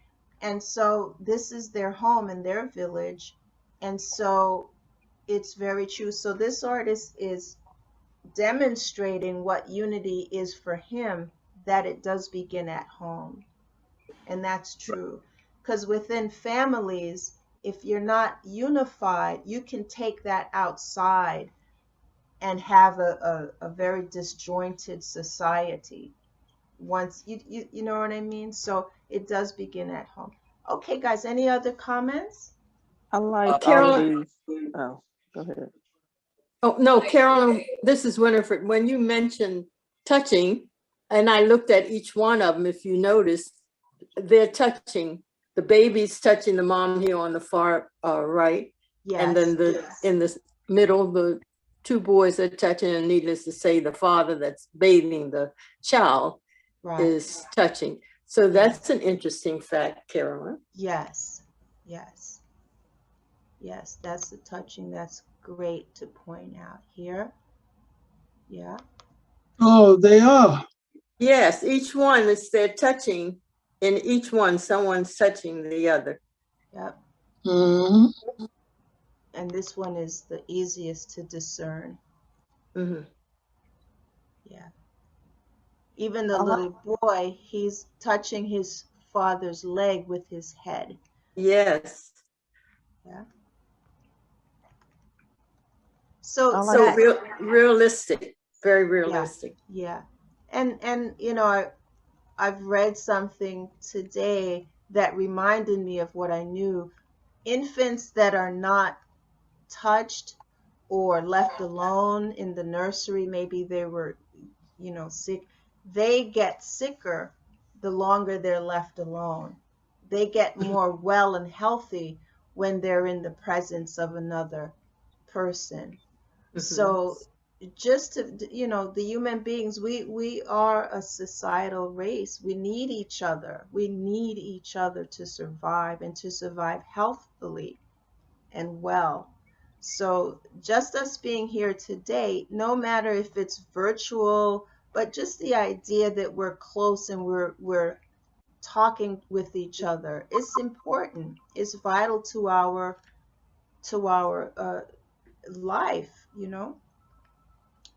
And so this is their home and their village. And so it's very true. So this artist is demonstrating what unity is for him, that it does begin at home. And that's true. Because within families, if you're not unified, you can take that outside and have a very disjointed society. once you know what I mean. So it does begin at home. Okay, guys, any other comments? I like all of Carolyn. these. Oh, go ahead. Oh, no, Carolyn, this is Winifred. When you mentioned touching, and I looked at each one of them, if you notice, they're touching. The baby's touching the mom here on the far right. Yes. And then in the middle, the two boys are touching, and needless to say, the father that's bathing the child is touching. So that's an interesting fact, Carolyn. Yes, yes. Yes, that's the touching. That's great to point out here. Yeah. Oh, they are. Yes, each one is they're touching. In each one, someone's touching the other. Yep. Mm-hmm. And this one is the easiest to discern. Mm-hmm. Yeah. Even the little boy, he's touching his father's leg with his head. Yes. Yeah. So realistic, very realistic. Yeah. And you know, I've read something today that reminded me of what I knew. Infants that are not touched or left alone in the nursery, maybe they were, you know, sick, they get sicker the longer they're left alone. They get more well and healthy when they're in the presence of another person. Mm-hmm. So just to, you know, the human beings, we are a societal race. We need each other. We need each other to survive, and to survive healthfully and well. So just us being here today, no matter if it's virtual, but just the idea that we're close and we're talking with each other, it's important. It's vital to our life, you know.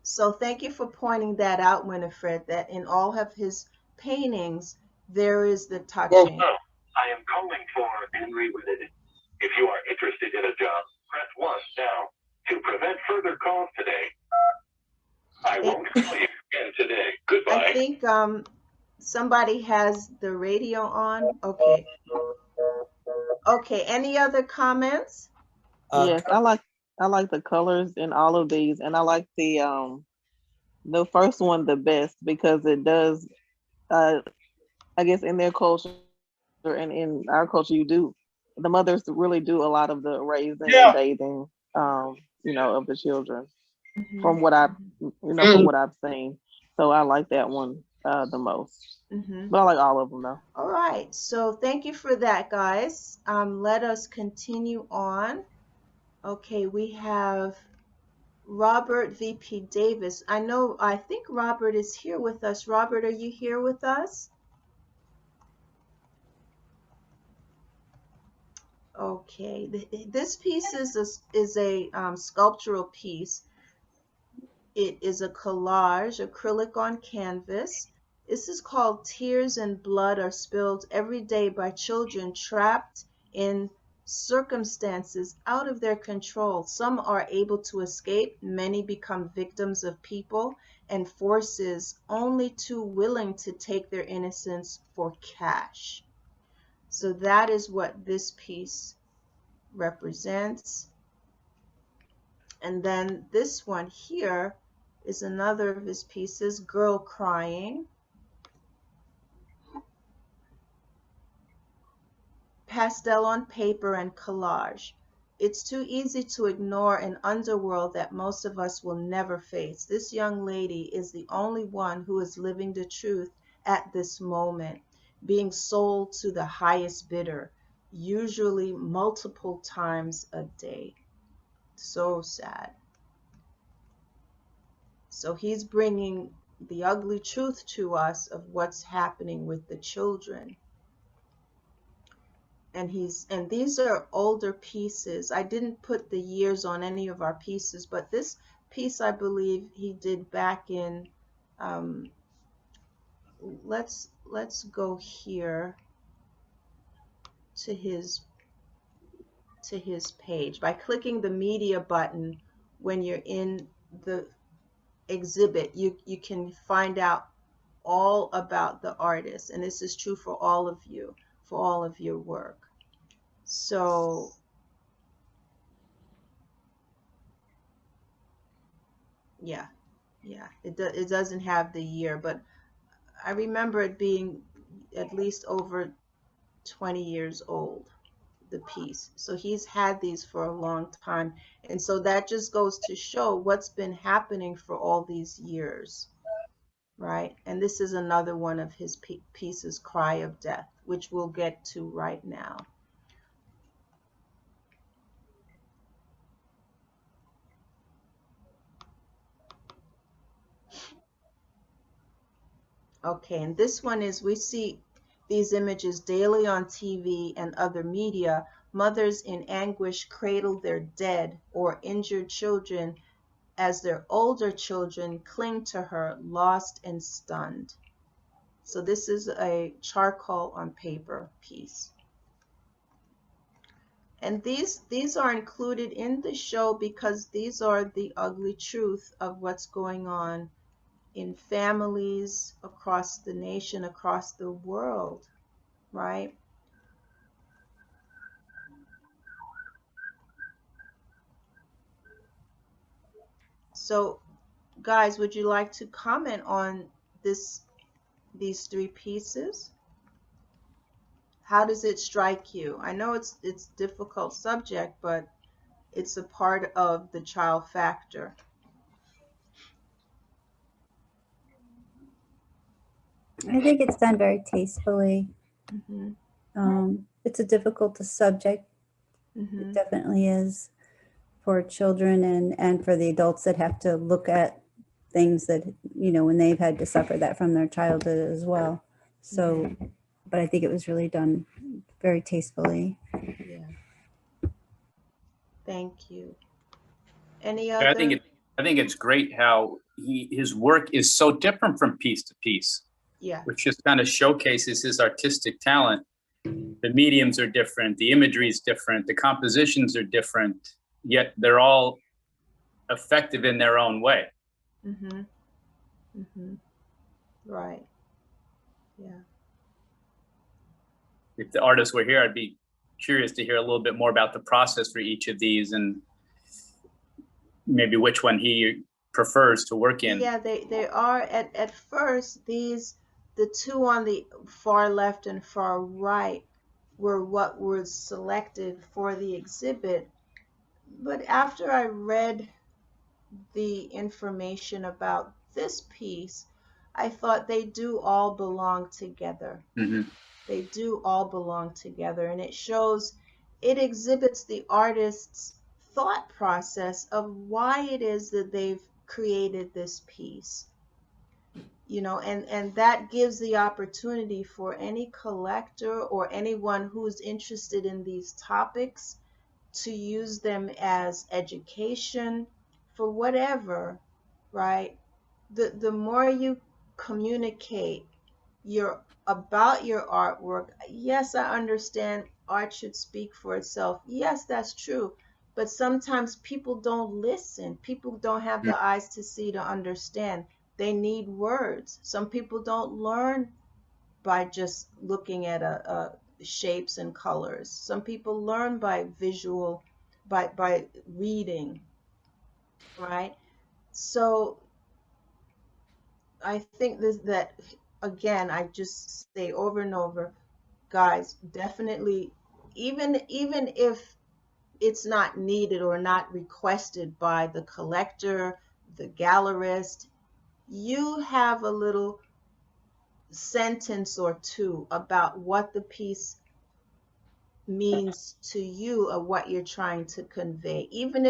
So thank you for pointing that out, Winifred, that in all of his paintings, there is the touching. Hello, I am calling for Henry Whitted. If you are interested in a job, press 1 now. To prevent further calls today, I won't call you again today. Goodbye. I think somebody has the radio on. Okay. Okay, any other comments? Yes, I like the colors in all of these, and I like the first one the best, because it does I guess in their culture and in our culture, the mothers really do a lot of the raising and bathing you know, of the children. Mm-hmm. From what I've from what I've seen. So I like that one the most. Mm-hmm. But I like all of them though. All right. So thank you for that, guys. Let us continue on. Okay, we have Robert VP Davis. I think Robert is here with us. Robert, are you here with us? Okay, this piece is a sculptural piece. It is a collage, acrylic on canvas. This is called Tears and Blood Are Spilled Every Day by Children Trapped in Circumstances Out of Their Control. Some are able to escape, many become victims of people and forces only too willing to take their innocence for cash. So that is what this piece represents. And then this one here is another of his pieces, Girl Crying. Pastel on paper and collage. It's too easy to ignore an underworld that most of us will never face. This young lady is the only one who is living the truth at this moment, being sold to the highest bidder, usually multiple times a day. So sad. So he's bringing the ugly truth to us of what's happening with the children. And these are older pieces. I didn't put the years on any of our pieces, but this piece I believe he did back in let's go here to his page. By clicking the media button when you're in the exhibit, you can find out all about the artist, and this is true for all of you, for all of your work. So yeah, it doesn't have the year, but I remember it being at least over 20 years old, the piece. So he's had these for a long time. And so that just goes to show what's been happening for all these years, right? And this is another one of his pieces, Cry of Death, which we'll get to right now. Okay, and this one is, we see these images daily on TV and other media. Mothers in anguish cradle their dead or injured children as their older children cling to her, lost and stunned. So this is a charcoal on paper piece. And these are included in the show because these are the ugly truth of what's going on in families across the nation, across the world, right? So guys, would you like to comment on these three pieces? How does it strike you? I know it's difficult subject, but it's a part of the child factor. I think it's done very tastefully. It's a difficult subject. It definitely is for children and for the adults that have to look at things that, you know, when they've had to suffer that from their childhood as well. So, but I think it was really done very tastefully. Yeah. Thank you. Any other? I think it's great how his work is so different from piece to piece. Yeah. Which just kind of showcases his artistic talent. The mediums are different, the imagery is different, the compositions are different, yet they're all effective in their own way. Right. Yeah. If the artists were here, I'd be curious to hear a little bit more about the process for each of these and maybe which one he prefers to work in. Yeah, they are at first the two on the far left and far right were what was selected for the exhibit. But after I read the information about this piece, I thought they do all belong together. They do all belong together, and it exhibits the artist's thought process of why it is that they've created this piece. You know, and that gives the opportunity for any collector or anyone who's interested in these topics to use them as education for whatever, right? The more you communicate about your artwork, yes, I understand art should speak for itself. Yes, that's true. But sometimes people don't listen. People don't have the eyes to see, to understand. They need words. Some people don't learn by just looking at shapes and colors. Some people learn by visual, by reading, right? So I think that again, I just say over and over, guys, definitely, even if it's not needed or not requested by the collector, the gallerist, you have a little sentence or two about what the piece means to you or what you're trying to convey. Even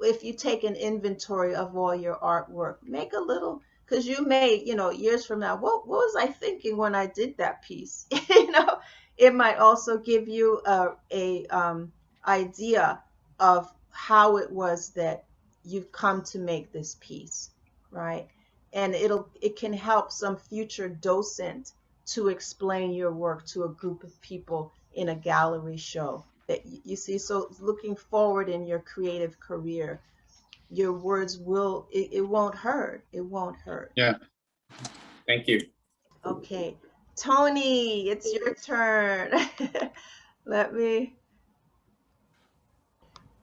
if you take an inventory of all your artwork, make a little, because you may, you know, years from now, what was I thinking when I did that piece? You know, it might also give you a idea of how it was that you've come to make this piece, right? And it can help some future docent to explain your work to a group of people in a gallery show. That you see, so looking forward in your creative career, your words it won't hurt. It won't hurt. Yeah. Thank you. Okay, Tony, it's your turn.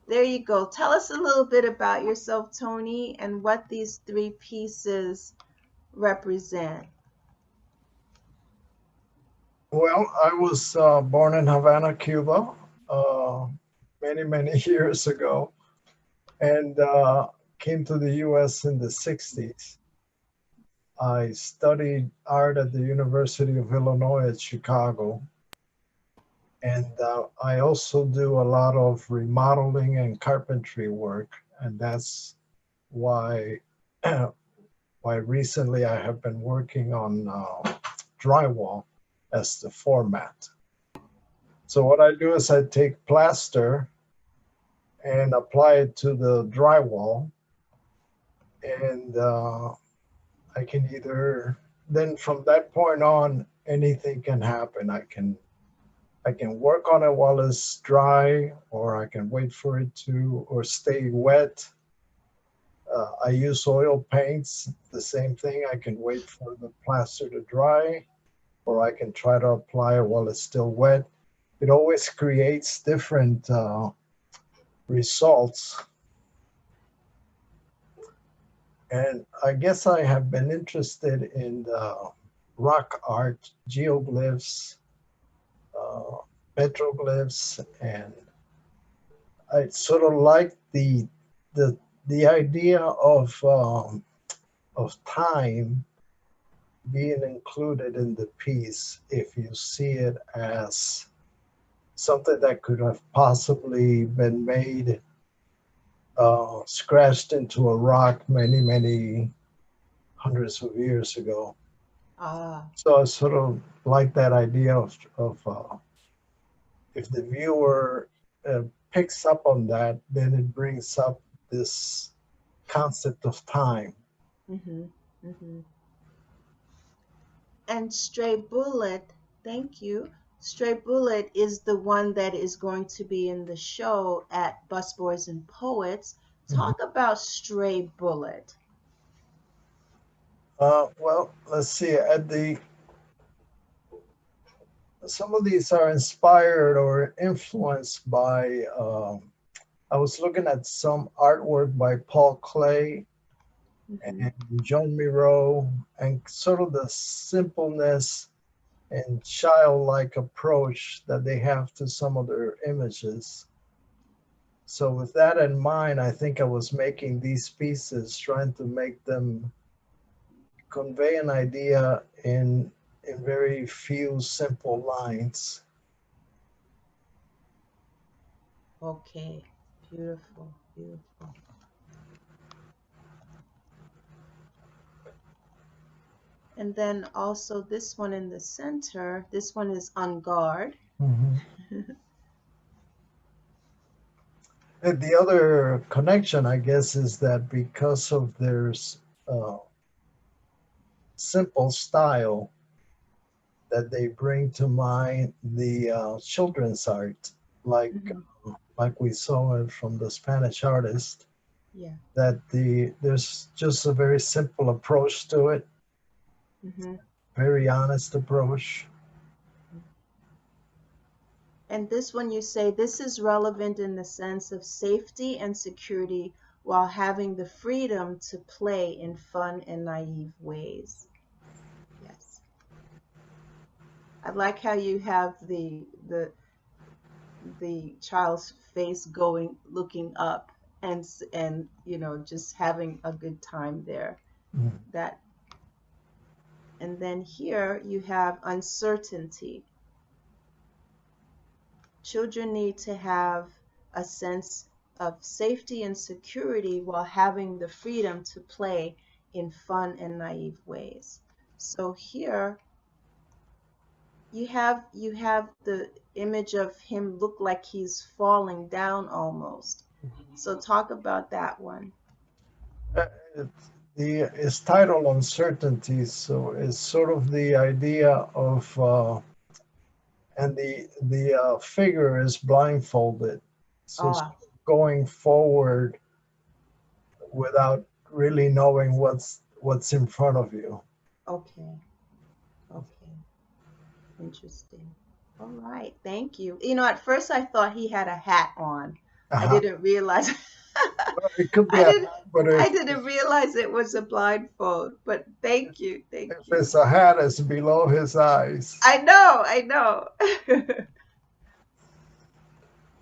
There you go. Tell us a little bit about yourself, Tony, and what these 3 pieces represent. Well, I was born in Havana, Cuba, many, many years ago, and came to the US in the 60s. I studied art at the University of Illinois at Chicago. And I also do a lot of remodeling and carpentry work. And that's why, why recently I have been working on drywall as the format. So what I do is I take plaster and apply it to the drywall. And I can either, then from that point on, anything can happen. I can work on it while it's dry, or I can wait for it to, or stay wet. I use oil paints, the same thing. I can wait for the plaster to dry, or I can try to apply it while it's still wet. It always creates different results. And I guess I have been interested in rock art, geoglyphs, petroglyphs, and I sort of like the idea of time being included in the piece if you see it as something that could have possibly been made, scratched into a rock many hundreds of years ago. So I sort of like that idea of if the viewer picks up on that, then it brings up this concept of time. And Stray Bullet, thank you. Stray Bullet is the one that is going to be in the show at Busboys and Poets. Talk about Stray Bullet. Well, let's see. Some of these are inspired or influenced by, I was looking at some artwork by Paul Klee and Joan Miro, and sort of the simpleness and childlike approach that they have to some of their images. So with that in mind, I think I was making these pieces, trying to make them convey an idea in very few simple lines. Okay, beautiful, beautiful. And then also this one in the center, this one is On Guard. And the other connection, I guess, is that because of their simple style, that they bring to mind the children's art, like we saw it from the Spanish artist. Yeah. That there's just a very simple approach to it, very honest approach. And this one you say, this is relevant in the sense of safety and security while having the freedom to play in fun and naive ways. Yes. I like how you have the child's face looking up and you know, just having a good time there. And then here you have uncertainty. Children need to have a sense of safety and security while having the freedom to play in fun and naive ways. So here you have the image of him look like he's falling down almost. So talk about that one. It's titled Uncertainty, so it's sort of the idea of and the figure is blindfolded, so going forward without really knowing what's in front of you. Okay. Okay. Interesting. All right. Thank you. You know, at first I thought he had a hat on. I didn't realize. It could be a hat, but I didn't realize it was a blindfold, but thank you. Thank if you. it's a hat, it's below his eyes. I know. I know.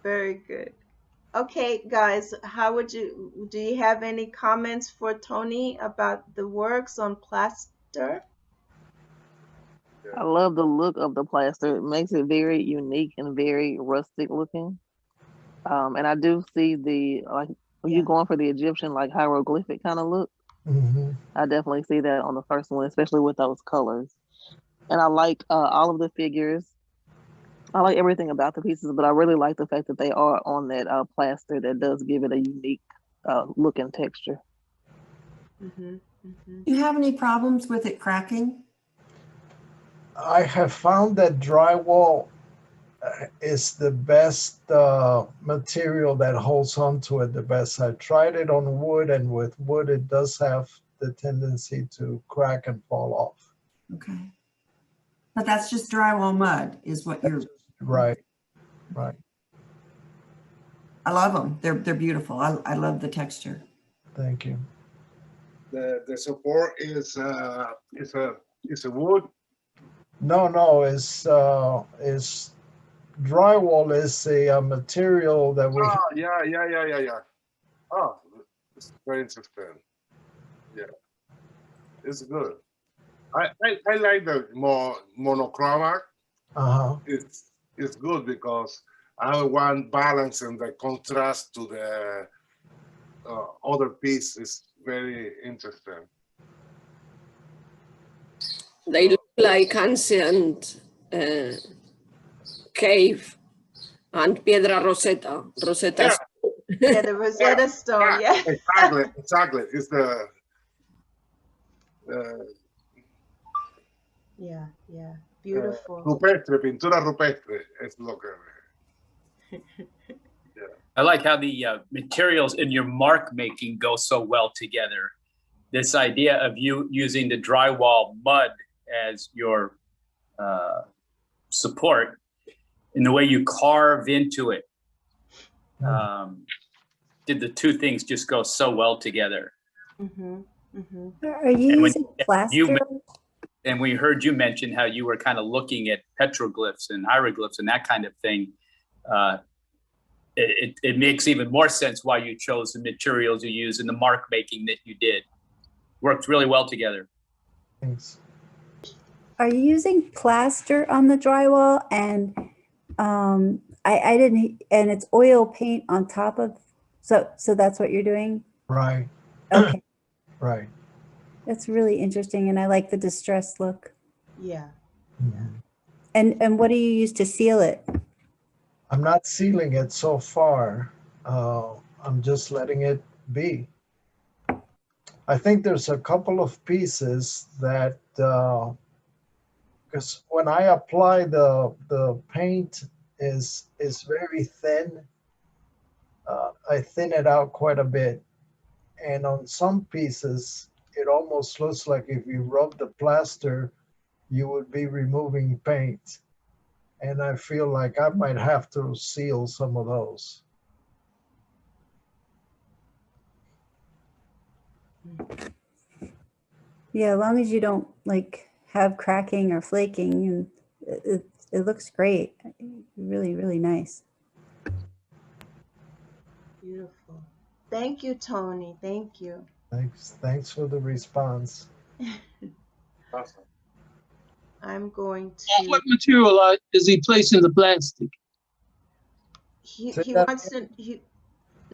Very good. Okay, guys, do you have any comments for Tony about the works on plaster? I love the look of the plaster. It makes it very unique and very rustic looking. And I do see like when you're going for the Egyptian like hieroglyphic kind of look. Mm-hmm. I definitely see that on the first one, especially with those colors. And I like all of the figures. I like everything about the pieces, but I really like the fact that they are on that plaster that does give it a unique look and texture. Do you have any problems with it cracking? I have found that drywall is the best material that holds on to it the best. I tried it on wood, and with wood, it does have the tendency to crack and fall off. Okay. But that's just drywall mud is what you're... Right, right. I love them. They're beautiful. I love the texture. Thank you. The support is a wood. No, it's drywall is a material that we. Oh, yeah. Oh, it's very interesting. Yeah, it's good. I like the more monochromatic. It's good because I want balance and the contrast to the other piece is very interesting. They look like ancient cave and piedra rosetta. Yeah, the Rosetta Stone. Yeah. Exactly. It's the. Yeah. Beautiful. Rupestre, pintura rupestre. Es lo que. I like how the materials in your mark making go so well together. This idea of you using the drywall mud as your support in the way you carve into it. Did the two things just go so well together? Are you using plaster? And we heard you mention how you were kind of looking at petroglyphs and hieroglyphs and that kind of thing. It makes even more sense why you chose the materials you use in the mark making that you did. Worked really well together. Thanks. Are you using plaster on the drywall? And I didn't, and it's oil paint on top of, so that's what you're doing? Right. Okay. Right. That's really interesting, and I like the distressed look. Yeah. And what do you use to seal it? I'm not sealing it so far. I'm just letting it be. I think there's a couple of pieces that, because when I apply the paint is very thin. I thin it out quite a bit. And on some pieces, it almost looks like if you rub the plaster, you would be removing paint. And I feel like I might have to seal some of those. Yeah, as long as you don't like have cracking or flaking, and it looks great. Really, really nice. Beautiful. Thank you, Tony. Thank you. Thanks for the response. Awesome. I'm going to. What material is he placing the plastic? He wants to.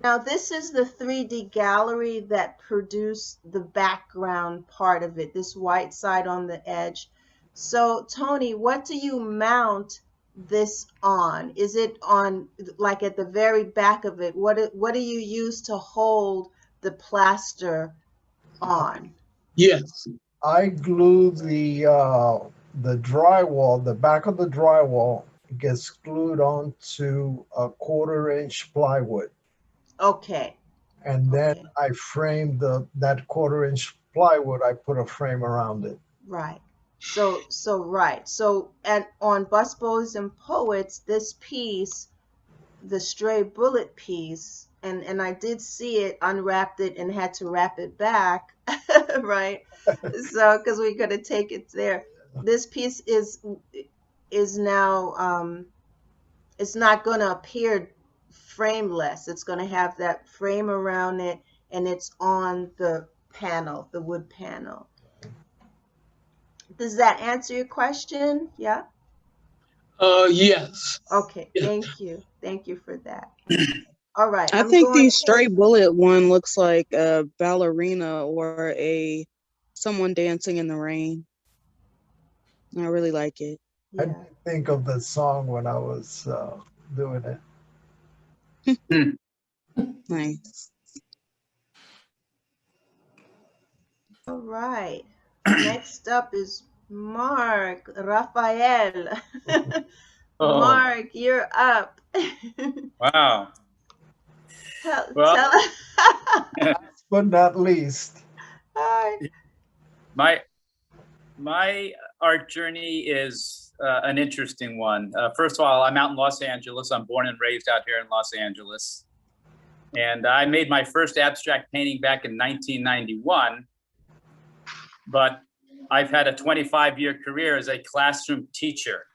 Now, this is the 3D gallery that produced the background part of it, this white side on the edge. So, Tony, what do you mount this on? Is it on, like at the very back of it? What do you use to hold the plaster on? Yes. I glue the drywall, the back of the drywall gets glued onto a 1/4-inch plywood. Okay. And then I frame that 1/4-inch plywood, I put a frame around it. Right. Right. So, and on Busboys and Poets, this piece, the stray bullet piece, and I did see it, unwrapped it, and had to wrap it back, right? So, because we're gonna take it there. This piece is now it's not gonna appear frameless. It's gonna have that frame around it, and it's on the panel, the wood panel. Does that answer your question? Yeah. Yes. Okay. Yeah. Thank you. Thank you for that. All right. I think the stray bullet one looks like a ballerina or someone dancing in the rain. I really like it. Yeah. I didn't think of the song when I was doing it. Nice. All right. Next up is Mark, Rafael. Oh. Mark, you're up. Wow. Tell Last but not least. Hi. My art journey is an interesting one. First of all, I'm out in Los Angeles. I'm born and raised out here in Los Angeles. And I made my first abstract painting back in 1991. But I've had a 25-year career as a classroom teacher.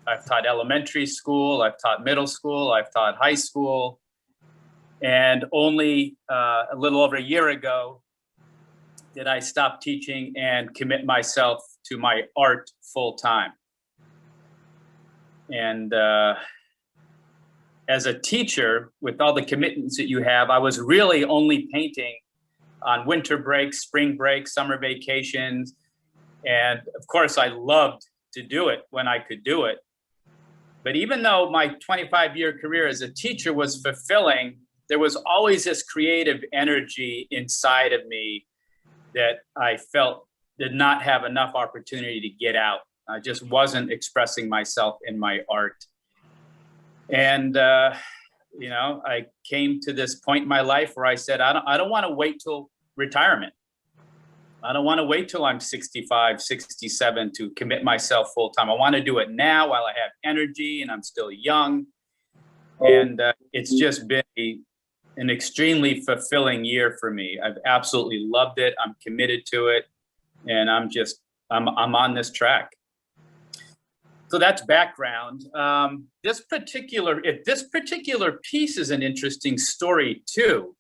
I've taught elementary school, I've taught middle school, I've taught high school. And only a little over a year ago did I stop teaching and commit myself to my art full time. And as a teacher, with all the commitments that you have, I was really only painting on winter breaks, spring breaks, summer vacations. And of course, I loved to do it when I could do it. But even though my 25-year career as a teacher was fulfilling, there was always this creative energy inside of me that I felt did not have enough opportunity to get out. I just wasn't expressing myself in my art. And, you know, I came to this point in my life where I said, I don't want to wait till retirement. I don't want to wait till I'm 65, 67 to commit myself full time. I want to do it now while I have energy and I'm still young. And it's just been an extremely fulfilling year for me. I've absolutely loved it. I'm committed to it. And I'm on this track. So that's background. This particular piece is an interesting story too.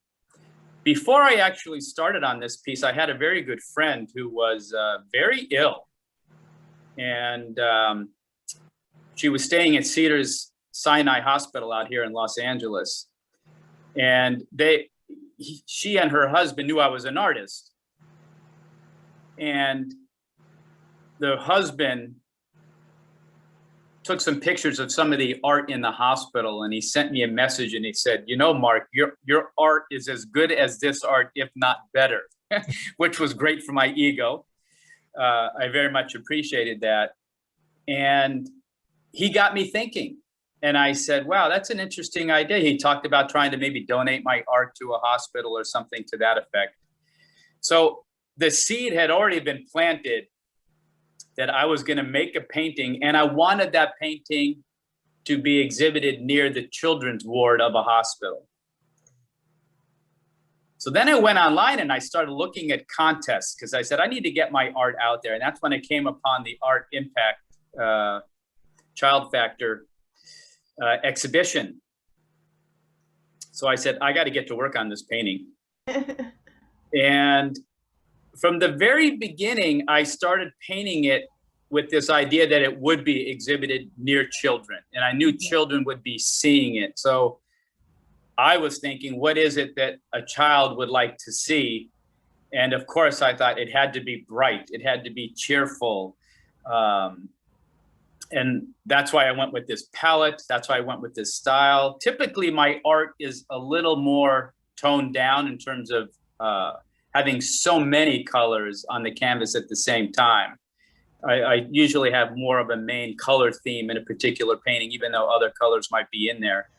Before I actually started on this piece, I had a very good friend who was very ill. And she was staying at Cedars-Sinai Hospital out here in Los Angeles. And she and her husband knew I was an artist. And the husband took some pictures of some of the art in the hospital, and he sent me a message and he said, you know, Mark, your art is as good as this art, if not better, which was great for my ego. I very much appreciated that. And he got me thinking. And I said, wow, that's an interesting idea. He talked about trying to maybe donate my art to a hospital or something to that effect. So the seed had already been planted that I was going to make a painting, and I wanted that painting to be exhibited near the children's ward of a hospital. So then I went online and I started looking at contests because I said, I need to get my art out there. And that's when I came upon the Art Impact Child Factor exhibition. So I said, I got to get to work on this painting. And from the very beginning, I started painting it with this idea that it would be exhibited near children. And I knew children would be seeing it. So I was thinking, what is it that a child would like to see? And of course, I thought it had to be bright. It had to be cheerful. And that's why I went with this palette. That's why I went with this style. Typically, my art is a little more toned down in terms of having so many colors on the canvas at the same time. I usually have more of a main color theme in a particular painting, even though other colors might be in there.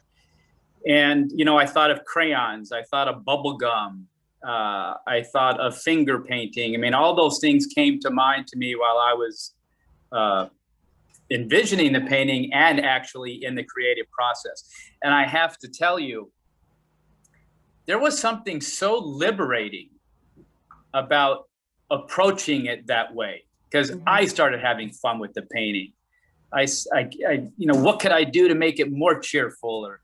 And, you know, I thought of crayons, I thought of bubble gum, I thought of finger painting. I mean, all those things came to mind to me while I was envisioning the painting and actually in the creative process. And I have to tell you, there was something so liberating about approaching it that way, because I started having fun with the painting. I, you know, what could I do to make it more cheerful, or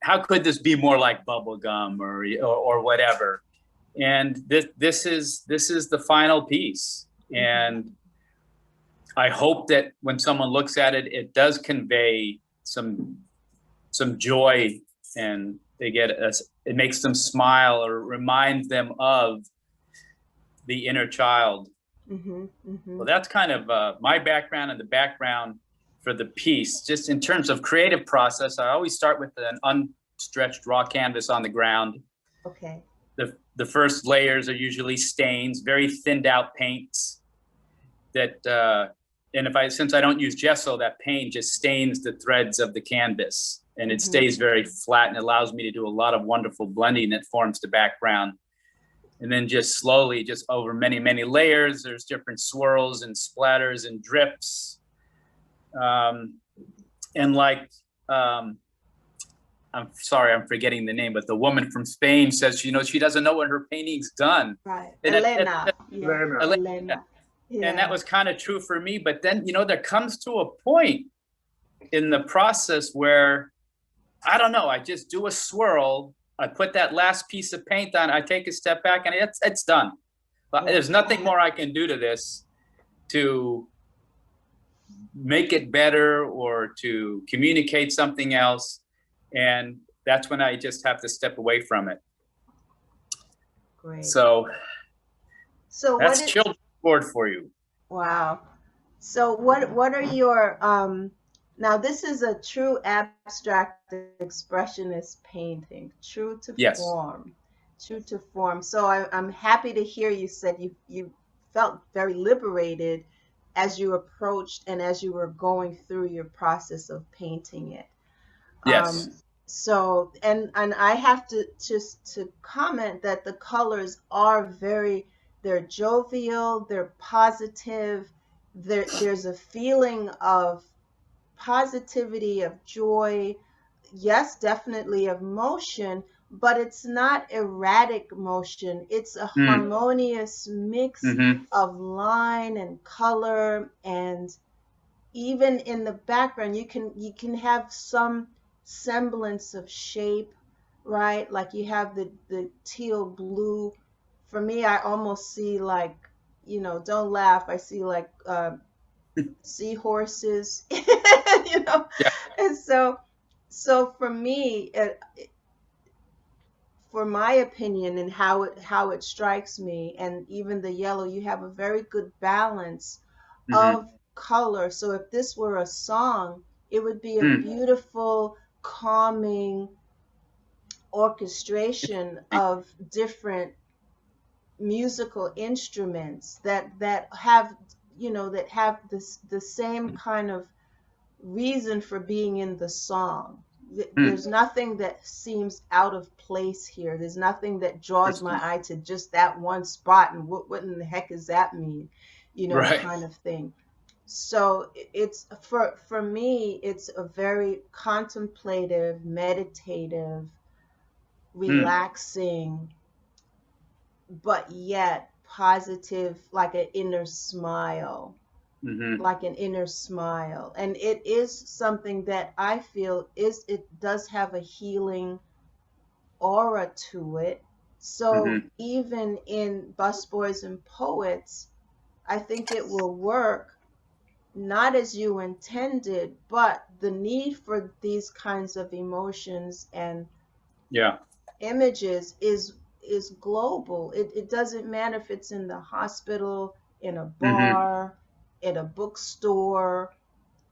how could this be more like bubblegum, or whatever? And this is the final piece, and I hope that when someone looks at it, it does convey some joy, and they get it makes them smile or reminds them of the inner child. Well, that's kind of my background and the background for the piece. Just in terms of creative process, I always start with an unstretched raw canvas on the ground. Okay. The first layers are usually stains, very thinned out paints that, and since I don't use gesso, that paint just stains the threads of the canvas, and it stays very flat, and allows me to do a lot of wonderful blending that forms the background. And then just slowly, just over many, many layers, there's different swirls and splatters and drips. And like, I'm sorry, I'm forgetting the name, but the woman from Spain says, you know, she doesn't know when her painting's done. Right. And Elena. Elena. Yeah. And that was kind of true for me. But then, you know, there comes to a point in the process where, I don't know, I just do a swirl. I put that last piece of paint on, I take a step back, and it's done. There's nothing more I can do to this to make it better or to communicate something else. And that's when I just have to step away from it. Great. So that's what is, children's board for you. Wow. So what are your, now this is a true abstract expressionist painting, true to form, true to form. So I'm happy to hear you said you felt very liberated as you approached and as you were going through your process of painting it. Yes. So, and I have to just to comment that the colors are they're jovial, they're positive, there's a feeling of positivity, of joy, yes, definitely of motion, but it's not erratic motion. It's a harmonious mix of line and color, and even in the background you can have some semblance of shape, right? Like you have the teal blue. For me, I almost see like, you know, don't laugh, I see like seahorses, you know. Yeah. And so for me, for my opinion and how it strikes me, and even the yellow, you have a very good balance of color. So if this were a song, it would be a beautiful, calming orchestration of different musical instruments that have, you know, that have the same kind of reason for being in the song. There's nothing that seems out of place here. There's nothing that draws my eye to just that one spot, and what in the heck does that mean, you know, kind of thing. So it's for me, it's a very contemplative, meditative, relaxing, but yet positive, like an inner smile. Like an inner smile. And it is something that I feel it does have a healing aura to it. So even in Busboys and Poets, I think it will work not as you intended, but the need for these kinds of emotions and images is global. It doesn't matter if it's in the hospital, in a bar, in a bookstore,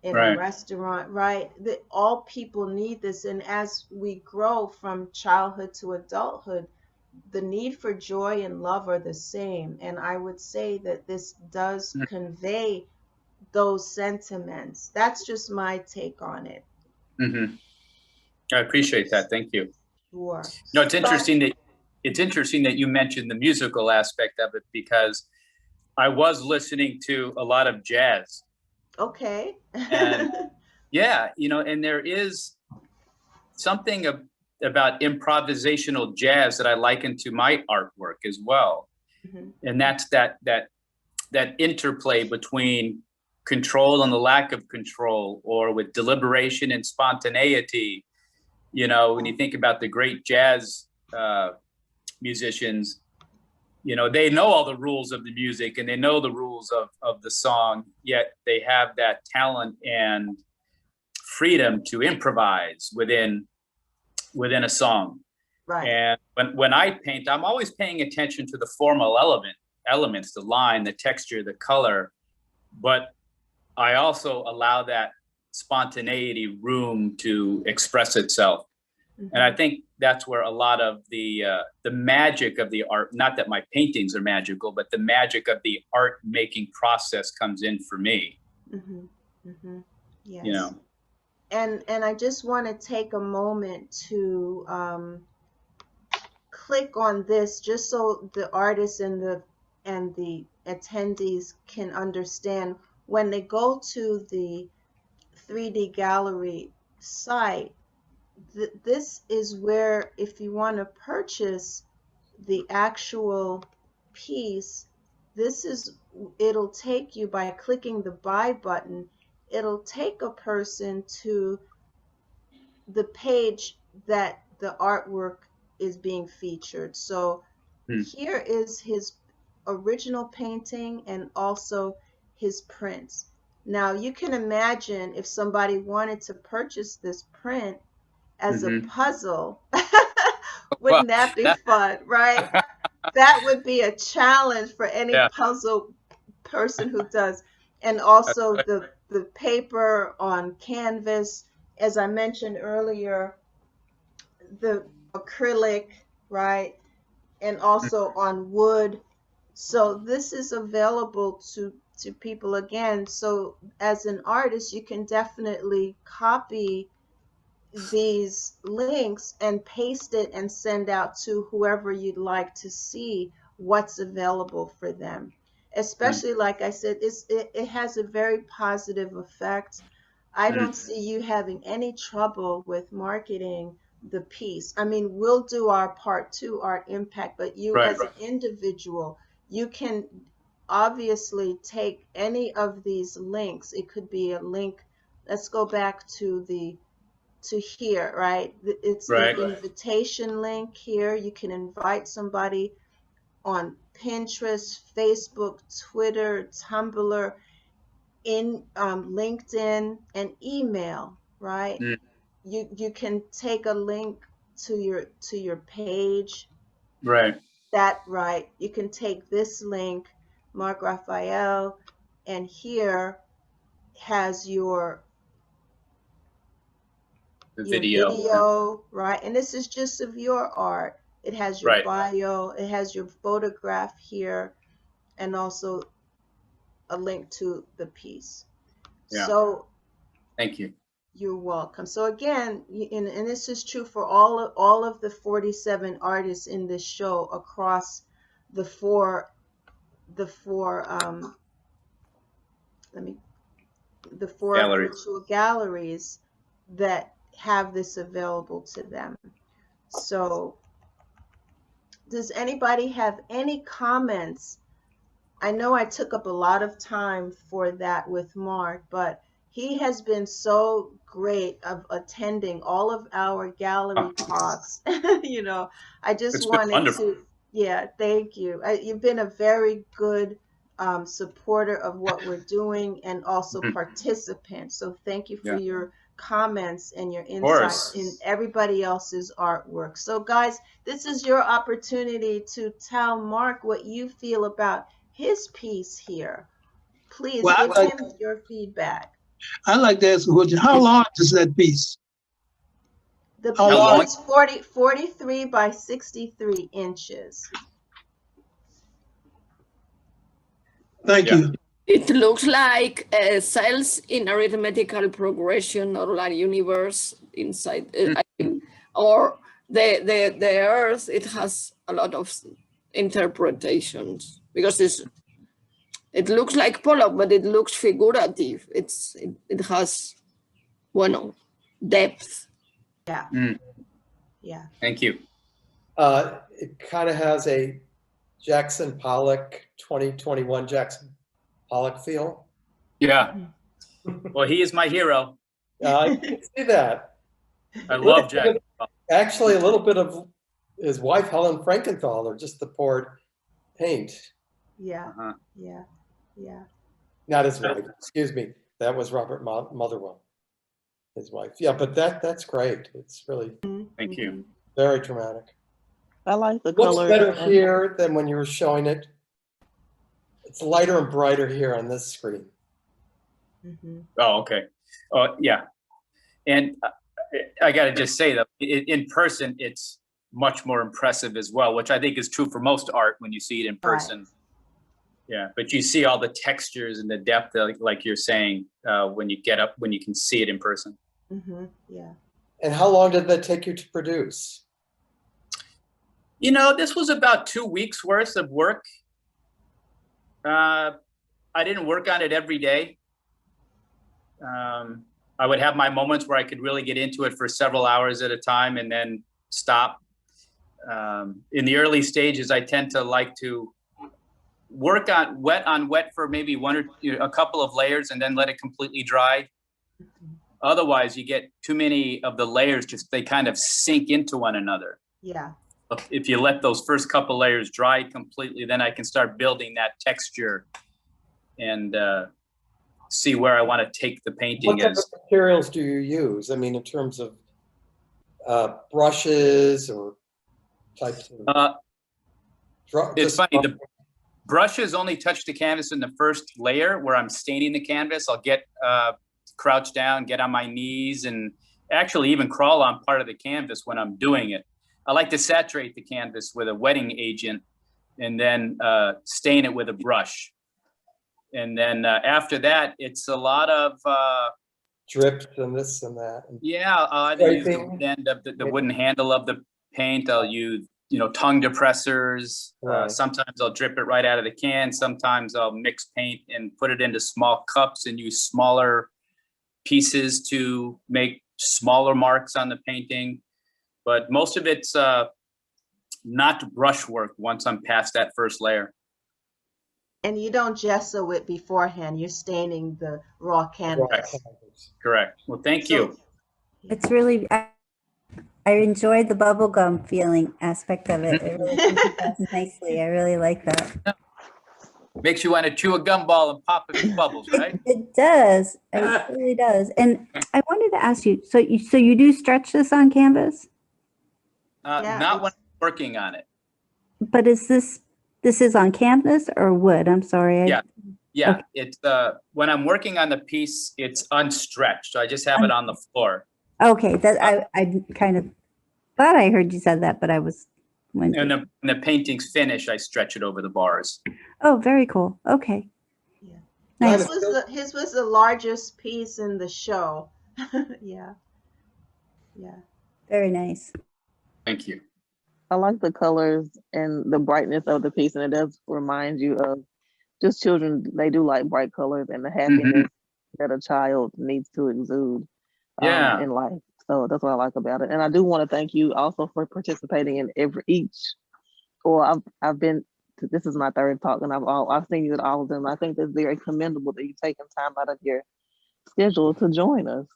in a restaurant, right? All people need this. And as we grow from childhood to adulthood, the need for joy and love are the same. And I would say that this does convey those sentiments. That's just my take on it. I appreciate that. Thank you. Sure. No, it's interesting that it's interesting that you mentioned the musical aspect of it, because I was listening to a lot of jazz. Okay. And yeah, you know, and there is something about improvisational jazz that I liken to my artwork as well. Mm-hmm. And that's that interplay between control and the lack of control, or with deliberation and spontaneity. You know, when you think about the great jazz musicians, you know, they know all the rules of the music and they know the rules of the song, yet they have that talent and freedom to improvise within a song. Right. And when I paint, I'm always paying attention to the formal elements, the line, the texture, the color, but I also allow that spontaneity room to express itself. Mm-hmm. And I think that's where a lot of the magic of the art, not that my paintings are magical, but the magic of the art making process comes in for me. Mm-hmm. Mm-hmm. Yes. You know. And I just want to take a moment to click on this, just so the artists and the attendees can understand. When they go to the 3D gallery site, this is where, if you want to purchase the actual piece, it'll take you, by clicking the buy button, it'll take a person to the page that the artwork is being featured. So here is his original painting and also his prints. Now you can imagine if somebody wanted to purchase this print as a puzzle, wouldn't that be fun, right? That would be a challenge for any puzzle person who does. And also the paper on canvas, as I mentioned earlier, the acrylic, right? And also on wood. So this is available to people again. So as an artist, you can definitely copy these links and paste it and send out to whoever you'd like to see what's available for them. Especially, like I said, it has a very positive effect. I don't see you having any trouble with marketing the piece. I mean, we'll do our part to Art Impact, but you as an individual, you can obviously take any of these links. It could be a link. Let's go back to here, right? It's the invitation link here. You can invite somebody on Pinterest, Facebook, Twitter, Tumblr, in LinkedIn, and email, right? You can take a link to your page. Right. You can take this link, Mark Rafael, and here has your video, right? And this is just of your art. It has your bio, it has your photograph here, and also a link to the piece. Yeah. So thank you. You're welcome. So again, and this is true for all of the 47 artists in this show across the four virtual galleries that have this available to them. So does anybody have any comments? I know I took up a lot of time for that with Mark, but he has been so great of attending all of our gallery talks. You know, I just wanted to, thank you. You've been a very good supporter of what we're doing and also participant. So thank you for your comments and your insights in everybody else's artwork. So guys, this is your opportunity to tell Mark what you feel about his piece here. Please give him your feedback. I'd like to ask a question. How large is that piece? The piece is 43 by 63 inches. Thank you. It looks like cells in arithmetical progression or like universe inside, or the Earth. It has a lot of interpretations because it looks like Pollock, but it looks figurative. It has, bueno, depth. Yeah. Yeah. Thank you. It kind of has a Jackson Pollock 2021 Jackson Pollock feel. Yeah. Well, he is my hero. I can see that. I love Jack. Actually, a little bit of his wife, Helen Frankenthaler, just the poured paint. Yeah. Yeah. Yeah. Not his wife, excuse me. That was Robert Motherwell, his wife. Yeah, but that's great. It's really Thank you. Very dramatic. I like the Looks color. better here than when you were showing it. It's lighter and brighter here on this screen. Oh, okay. Yeah. And I got to just say that in person, it's much more impressive as well, which I think is true for most art when you see it in person. Right. Yeah, but you see all the textures and the depth, like you're saying, when you get up, when you can see it in person. Yeah. And how long did that take you to produce? You know, this was about 2 weeks worth of work. I didn't work on it every day. I would have my moments where I could really get into it for several hours at a time and then stop. In the early stages, I tend to like to work on wet for maybe one or a couple of layers and then let it completely dry. Otherwise, you get too many of the layers, they kind of sink into one another. Yeah. If you let those first couple layers dry completely, then I can start building that texture and see where I want to take the painting. What type of materials do you use? I mean, in terms of brushes or types of... it's funny, the brushes only touch the canvas in the first layer where I'm staining the canvas. I'll get crouch down, get on my knees, and actually even crawl on part of the canvas when I'm doing it. I like to saturate the canvas with a wetting agent and then stain it with a brush. And then after that, it's a lot of drips and this and that. Yeah, I'll either use the end of the wooden handle of the paint. I'll use, tongue depressors. Right. Sometimes I'll drip it right out of the can. Sometimes I'll mix paint and put it into small cups and use smaller pieces to make smaller marks on the painting. But most of it's not brushwork once I'm past that first layer. And you don't gesso it beforehand. You're staining the raw canvas. Correct. Well, thank you. It's really, I enjoyed the bubblegum feeling aspect of it. It really comes across nicely. I really like that. Makes you want to chew a gumball and pop a few bubbles, right? It does. It really does. And I wanted to ask you, so you do stretch this on canvas? Not when I'm working on it. But is this is on canvas or wood? I'm sorry. Yeah. Okay. It's when I'm working on the piece, it's unstretched. So I just have it on the floor. Okay, that I kind of thought I heard you said that, but I was wondering. And the painting's finished, I stretch it over the bars. Oh, very cool. Okay. Yeah. Nice. His was the largest piece in the show. Yeah. Yeah. Very nice. Thank you. I like the colors and the brightness of the piece, and it does remind you of just children. They do like bright colors and the happiness that a child needs to exude in life. So that's what I like about it. And I do want to thank you also for participating in I've been to, this is my third talk, and I've seen you at all of them. I think that's very commendable that you've taken time out of your schedule to join us.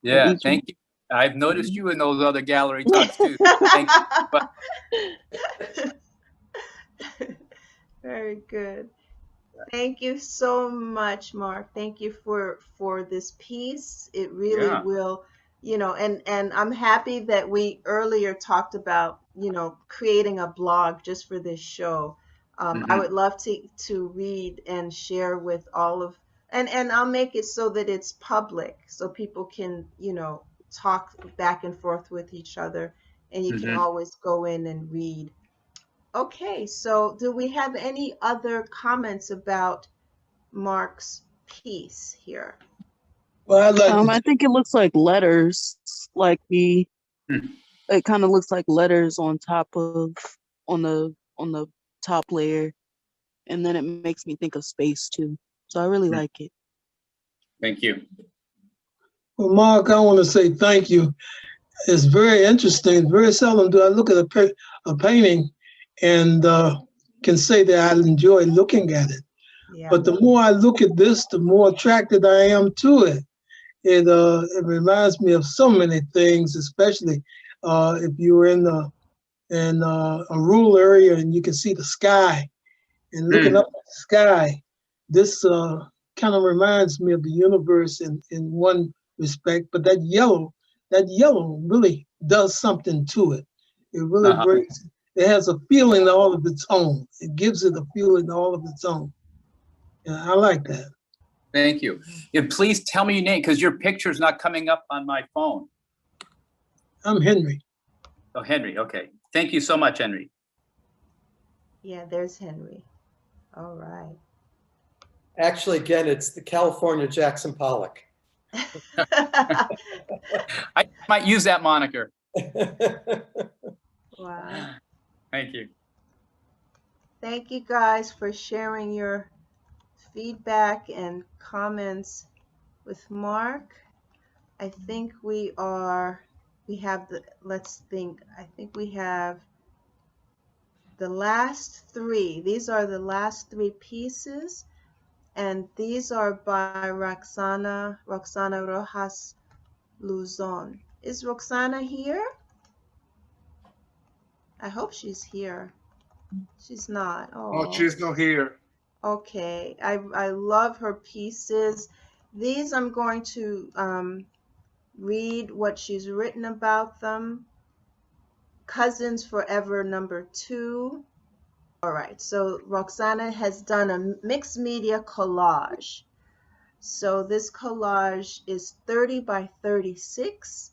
Yeah, thank you. I've noticed you in those other gallery talks too. Thank you. Very good. Thank you so much, Mark. Thank you for this piece. It really will, and I'm happy that we earlier talked about, creating a blog just for this show. I would love to read and share with all of, and I'll make it so that it's public so people can, talk back and forth with each other, and you can always go in and read. Okay, so do we have any other comments about Mark's piece here? Well, I think it looks like letters, it kind of looks like letters on top of on the top layer, and then it makes me think of space too. So I really like it. Thank you. Well, Mark, I want to say thank you. It's very interesting. Very seldom do I look at a painting and can say that I enjoy looking at it. Yeah. But the more I look at this, the more attracted I am to it. It reminds me of so many things, especially if you're in a rural area and you can see the sky and looking up at the sky. This kind of reminds me of the universe in one respect, but that yellow really does something to it. It really brings, it has a feeling all of its own. It gives it a feeling all of its own. Yeah, I like that. Thank you. And please tell me your name, because your picture's not coming up on my phone. I'm Henry. Oh, Henry. Okay. Thank you so much, Henry. Yeah, there's Henry. All right. Actually, again, it's the California Jackson Pollock. I might use that moniker. Wow. Thank you. Thank you guys for sharing your feedback and comments with Mark. I think we have the last three. These are the last three pieces, and these are by Roxana Rojas-Luzon. Is Roxana here? I hope she's here. She's not. Oh, she's not here. Okay. I love her pieces. These I'm going to read what she's written about them. Cousins Forever #2. All right, so Roxana has done a mixed media collage. So this collage is 30 by 36.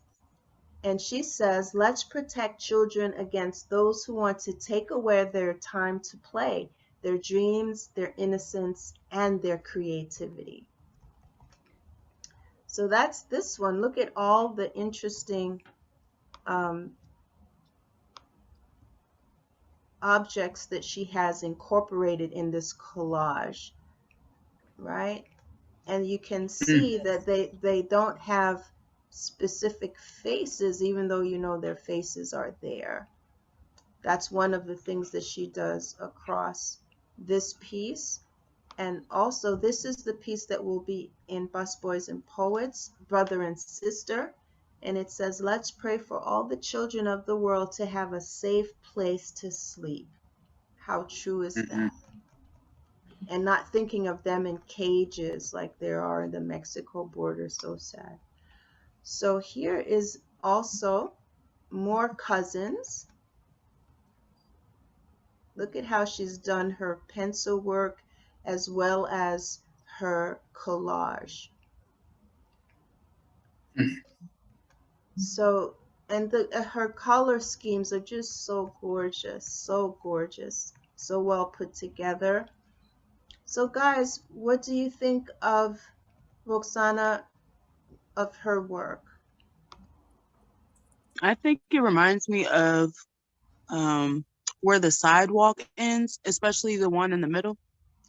And she says, let's protect children against those who want to take away their time to play, their dreams, their innocence, and their creativity. So that's this one. Look at all the interesting objects that she has incorporated in this collage, right? And you can see that they don't have specific faces, even though you know their faces are there. That's one of the things that she does across this piece. And also this is the piece that will be in Busboys and Poets, Brother and Sister. And it says, let's pray for all the children of the world to have a safe place to sleep. How true is that? And not thinking of them in cages like there are in the Mexico border. So sad. So here is also more cousins. Look at how she's done her pencil work as well as her collage. So, and her color schemes are just so gorgeous, so well put together. So guys, what do you think of Roxana, of her work? I think it reminds me of where the sidewalk ends, especially the one in the middle.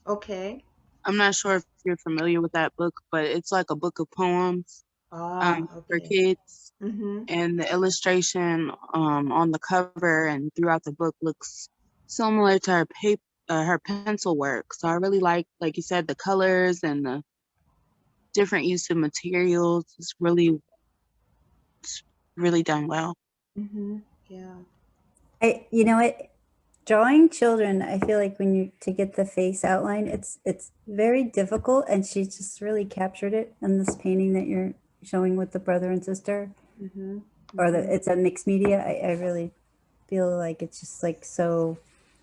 Okay. I'm not sure if you're familiar with that book, but it's like a book of poems for kids. And the illustration on the cover and throughout the book looks similar to her pencil work. So I really like you said, the colors and the different use of materials. It's really done well. Yeah. You know what? Drawing children, I feel like to get the face outline, it's very difficult, and she just really captured it in this painting that you're showing with the brother and sister. Or it's a mixed media. I really feel like it's just like so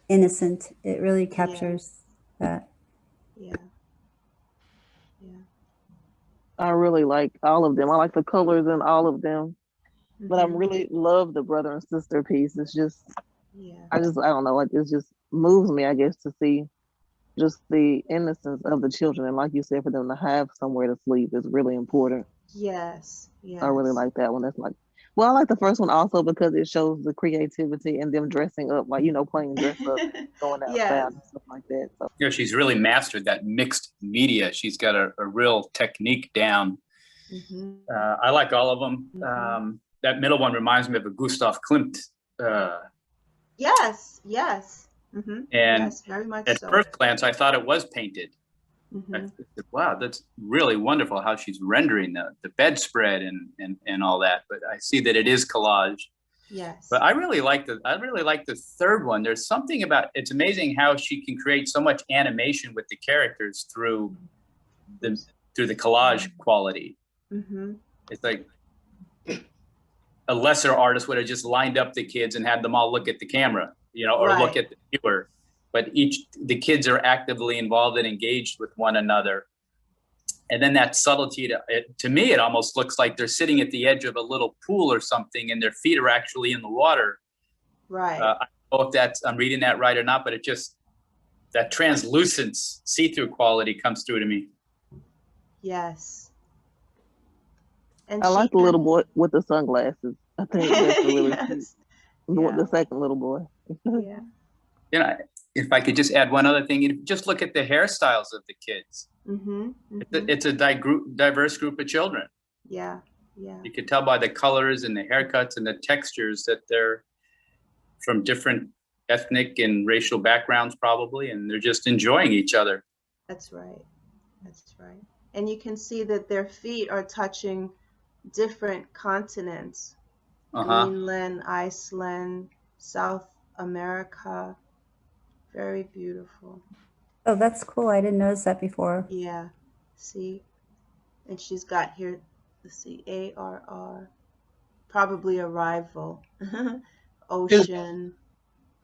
innocent. It really captures that. Yeah. I really like all of them. I like the colors in all of them. But I really love the brother and sister piece. It's just, I don't know, like it just moves me, I guess, to see just the innocence of the children. And like you said, for them to have somewhere to sleep is really important. Yes. I really like that one. That's like Well, I like the first one also because it shows the creativity and them dressing up, like, playing dress up, going outside Yes. and stuff like that. So She's really mastered that mixed media. She's got a real technique down. I like all of them. That middle one reminds me of a Gustav Klimt. Yes, yes. And yes, very much at so. first glance, I thought it was painted. I said, wow, that's really wonderful how she's rendering the bedspread and all that. But I see that it is collage. Yes. But I really like the third one. There's something about, it's amazing how she can create so much animation with the characters through the collage quality. It's like a lesser artist would have just lined up the kids and had them all look at the camera, or look at the viewer. But the kids are actively involved and engaged with one another. And then that subtlety, to me, it almost looks like they're sitting at the edge of a little pool or something and their feet are actually in the water. Right. I don't know if I'm reading that right or not, but it just, that translucence, see-through quality comes through to me. Yes. And I like the little boy with the sunglasses. I think that's really cute. The second little boy. Yeah. If I could just add one other thing, just look at the hairstyles of the kids. It's a diverse group of children. Yeah, yeah. You could tell by the colors and the haircuts and the textures that they're from different ethnic and racial backgrounds probably, and they're just enjoying each other. That's right. That's right. And you can see that their feet are touching different continents. Greenland, Iceland, South America. Very beautiful. Oh, that's cool. I didn't notice that before. Yeah. See? And she's got here, let's see, ARR. Probably a rival. Ocean.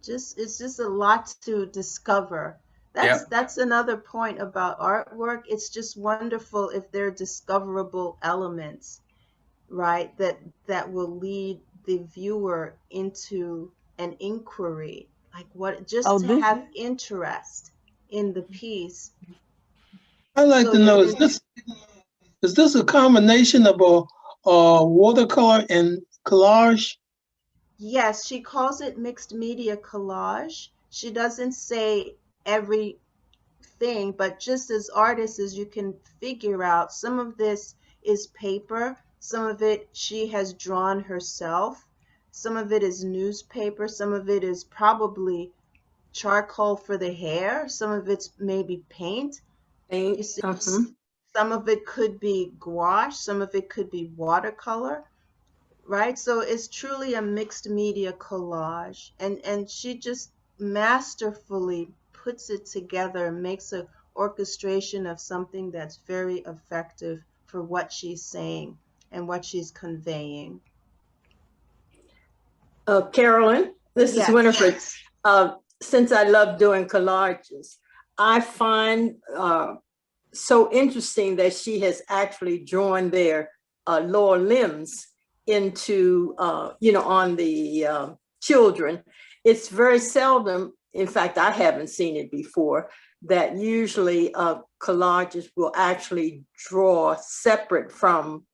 It's just a lot to discover. That's another point about artwork. It's just wonderful if there are discoverable elements, right? That will lead the viewer into an inquiry. Like to have interest in the piece. I'd like to know, is this a combination of a watercolor and collage? Yes, she calls it mixed media collage. She doesn't say everything, but just as artists, as you can figure out, some of this is paper, some of it she has drawn herself. Some of it is newspaper. Some of it is probably charcoal for the hair. Some of it's maybe paint. You see, some of it could be gouache. Some of it could be watercolor, right? So it's truly a mixed media collage. And she just masterfully puts it together and makes an orchestration of something that's very effective for what she's saying and what she's conveying. Carolyn, this is Winifred. Since I love doing collages, I find so interesting that she has actually drawn their lower limbs into, on the children. It's very seldom, in fact, I haven't seen it before, that usually collages will actually draw separate from,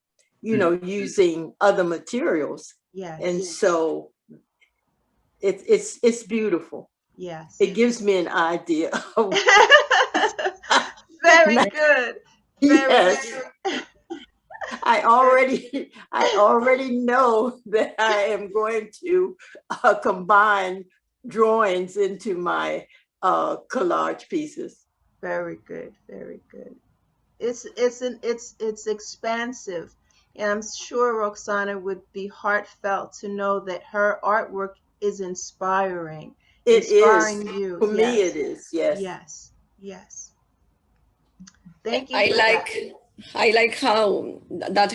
using other materials. Yes. And so it's beautiful. Yes. It gives me an idea of very good. Very good. I already know that I am going to combine drawings into my collage pieces. Very good. Very good. It's expansive. And I'm sure Roxana would be heartfelt to know that her artwork is inspiring. Inspiring you. For me, it is. Yes. Yes. Yes. Thank you. I like how that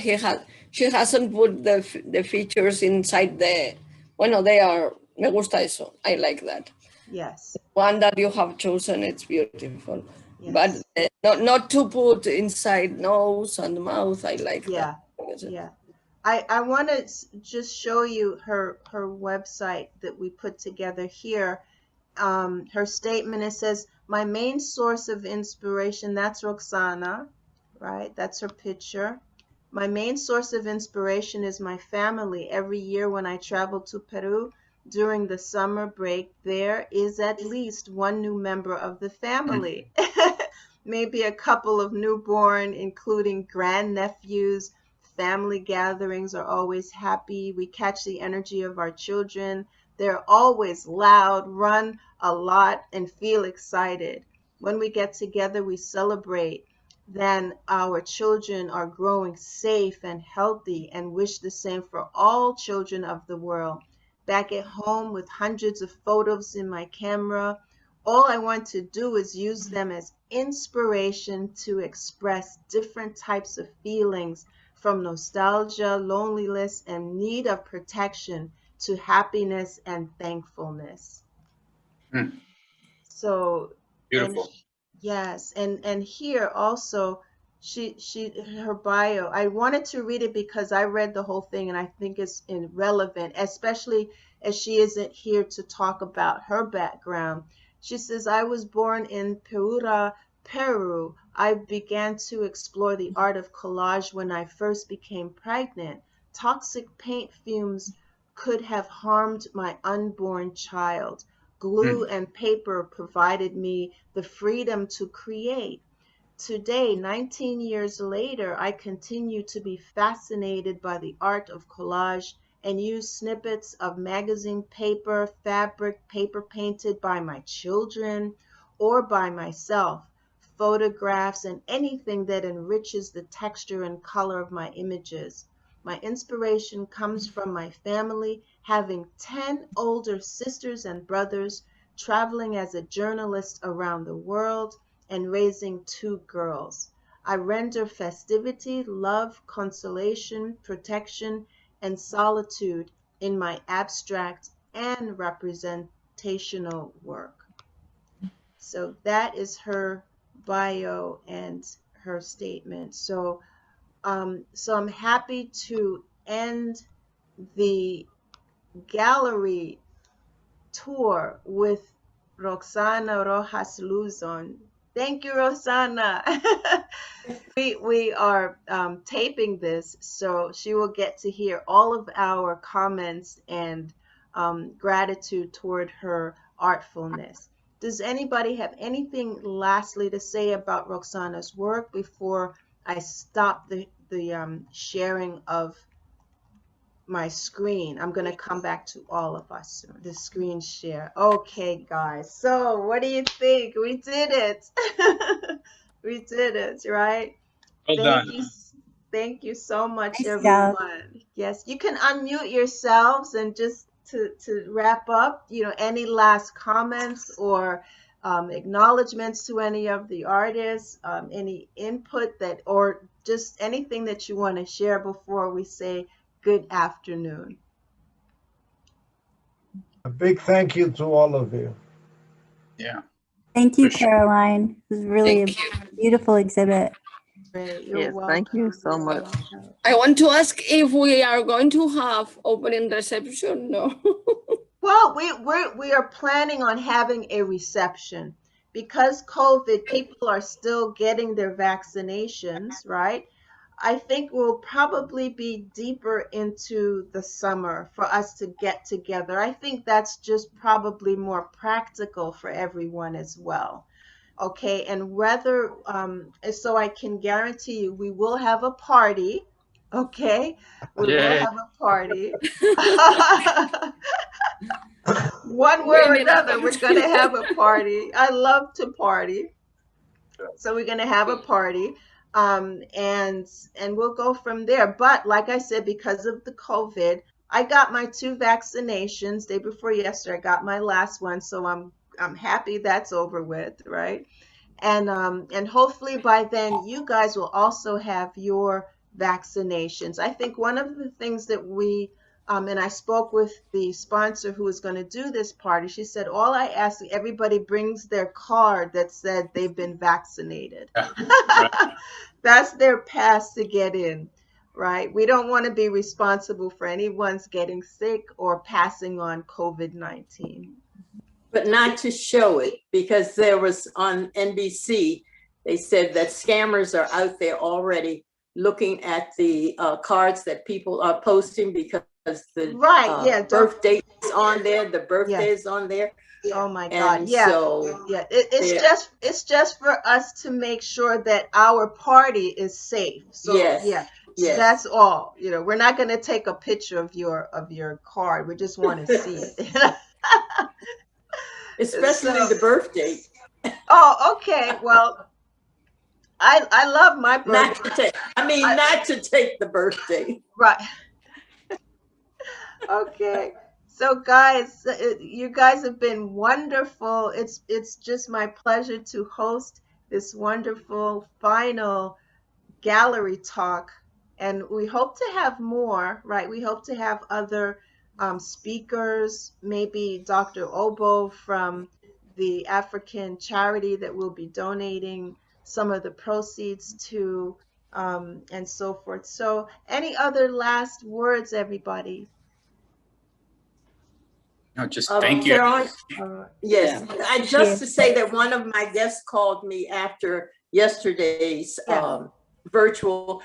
she hasn't put the features inside they are, me gusta eso. I like that. Yes. One that you have chosen, it's beautiful. Yes. But not to put inside nose and mouth. I like that. Yeah. I want to just show you her website that we put together here. Her statement, it says, my main source of inspiration, that's Roxana, right? That's her picture. My main source of inspiration is my family. Every year when I travel to Peru during the summer break, there is at least one new member of the family. Maybe a couple of newborn, including grandnephews. Family gatherings are always happy. We catch the energy of our children. They're always loud, run a lot, and feel excited. When we get together, we celebrate. Then our children are growing safe and healthy, and wish the same for all children of the world. Back at home with hundreds of photos in my camera, all I want to do is use them as inspiration to express different types of feelings, from nostalgia, loneliness, and need of protection to happiness and thankfulness. So, beautiful. And yes, and here also, her bio, I wanted to read it because I read the whole thing and I think it's relevant, especially as she isn't here to talk about her background. She says, I was born in Piura, Peru. I began to explore the art of collage when I first became pregnant. Toxic paint fumes could have harmed my unborn child. Glue and paper provided me the freedom to create. Today, 19 years later, I continue to be fascinated by the art of collage and use snippets of magazine paper, fabric, paper painted by my children or by myself, photographs, and anything that enriches the texture and color of my images. My inspiration comes from my family, having 10 older sisters and brothers, traveling as a journalist around the world, and raising 2 girls. I render festivity, love, consolation, protection, and solitude in my abstract and representational work. So that is her bio and her statement. So I'm happy to end the gallery tour with Roxana Rojas-Luzon. Thank you, Roxana. we are taping this, so she will get to hear all of our comments and gratitude toward her artfulness. Does anybody have anything lastly to say about Roxana's work before I stop the sharing of my screen? I'm going to come back to all of us soon. The screen share. Okay, guys. So what do you think? We did it. We did it, right? Well done. Thank you so much, Nice everyone. job. Yes, you can unmute yourselves and just to wrap up, any last comments or acknowledgments to any of the artists, any input or just anything that you want to share before we say good afternoon. A big thank you to all of you. Yeah. Thank you, For sure. Caroline. It was really a beautiful exhibit. Great. You're Yes, welcome. thank you so much. I want to ask if we are going to have opening reception. No. Well, we are planning on having a reception because COVID, people are still getting their vaccinations, right? I think we'll probably be deeper into the summer for us to get together. I think that's just probably more practical for everyone as well. Okay, and whether, so I can guarantee you we will have a party. Okay, we will have a party. One way or another, we're going to have a party. I love to party. So we're going to have a party. And we'll go from there. But like I said, because of the COVID, I got my 2 vaccinations day before yesterday. I got my last one, so I'm happy that's over with, right? And hopefully by then you guys will also have your vaccinations. I think one of the things that we and I spoke with the sponsor who was going to do this party. She said, all I ask, everybody brings their card that said they've been vaccinated. That's their pass to get in, right? We don't want to be responsible for anyone's getting sick or passing on COVID-19. But not to show it, because there was on NBC, they said that scammers are out there already looking at the cards that people are posting because the birth date is on there, the birthday is on there. Oh my God! And yeah, so yeah. It's just for us to make sure that our party is safe. So yes. That's all. You know, we're not going to take a picture of your card. We just want to see it. Especially the birth date. Oh, okay. Well, I love my birthday. Not to take the birthday. Right. Okay. So guys, you guys have been wonderful. It's just my pleasure to host this wonderful final gallery talk, and we hope to have more, right? We hope to have other speakers, maybe Dr. Obo from the African charity that will be donating some of the proceeds to, and so forth. So any other last words, everybody? No, just thank you. Carolyn, yes, just to say that one of my guests called me after yesterday's virtual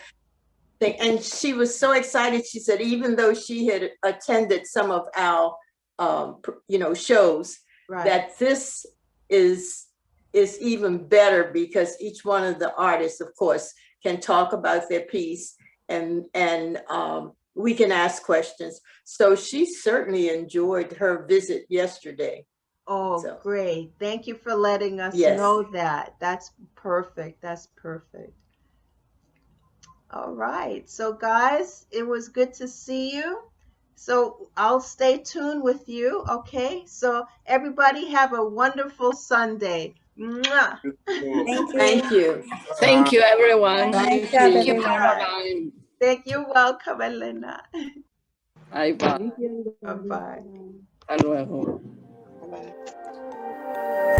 thing, and she was so excited. She said, even though she had attended some of our, shows, that this is even better because each one of the artists, of course, can talk about their piece and we can ask questions. So she certainly enjoyed her visit yesterday. Oh, great. Thank you for letting us know that. That's perfect. That's perfect. All right. So guys, it was good to see you. So I'll stay tuned with you. Okay. So everybody have a wonderful Sunday. Mwah. Thank you. Thank you, everyone. Thank you, Caroline. Thank you. Welcome, Elena. Bye-bye. Bye-bye. Hasta luego. Bye.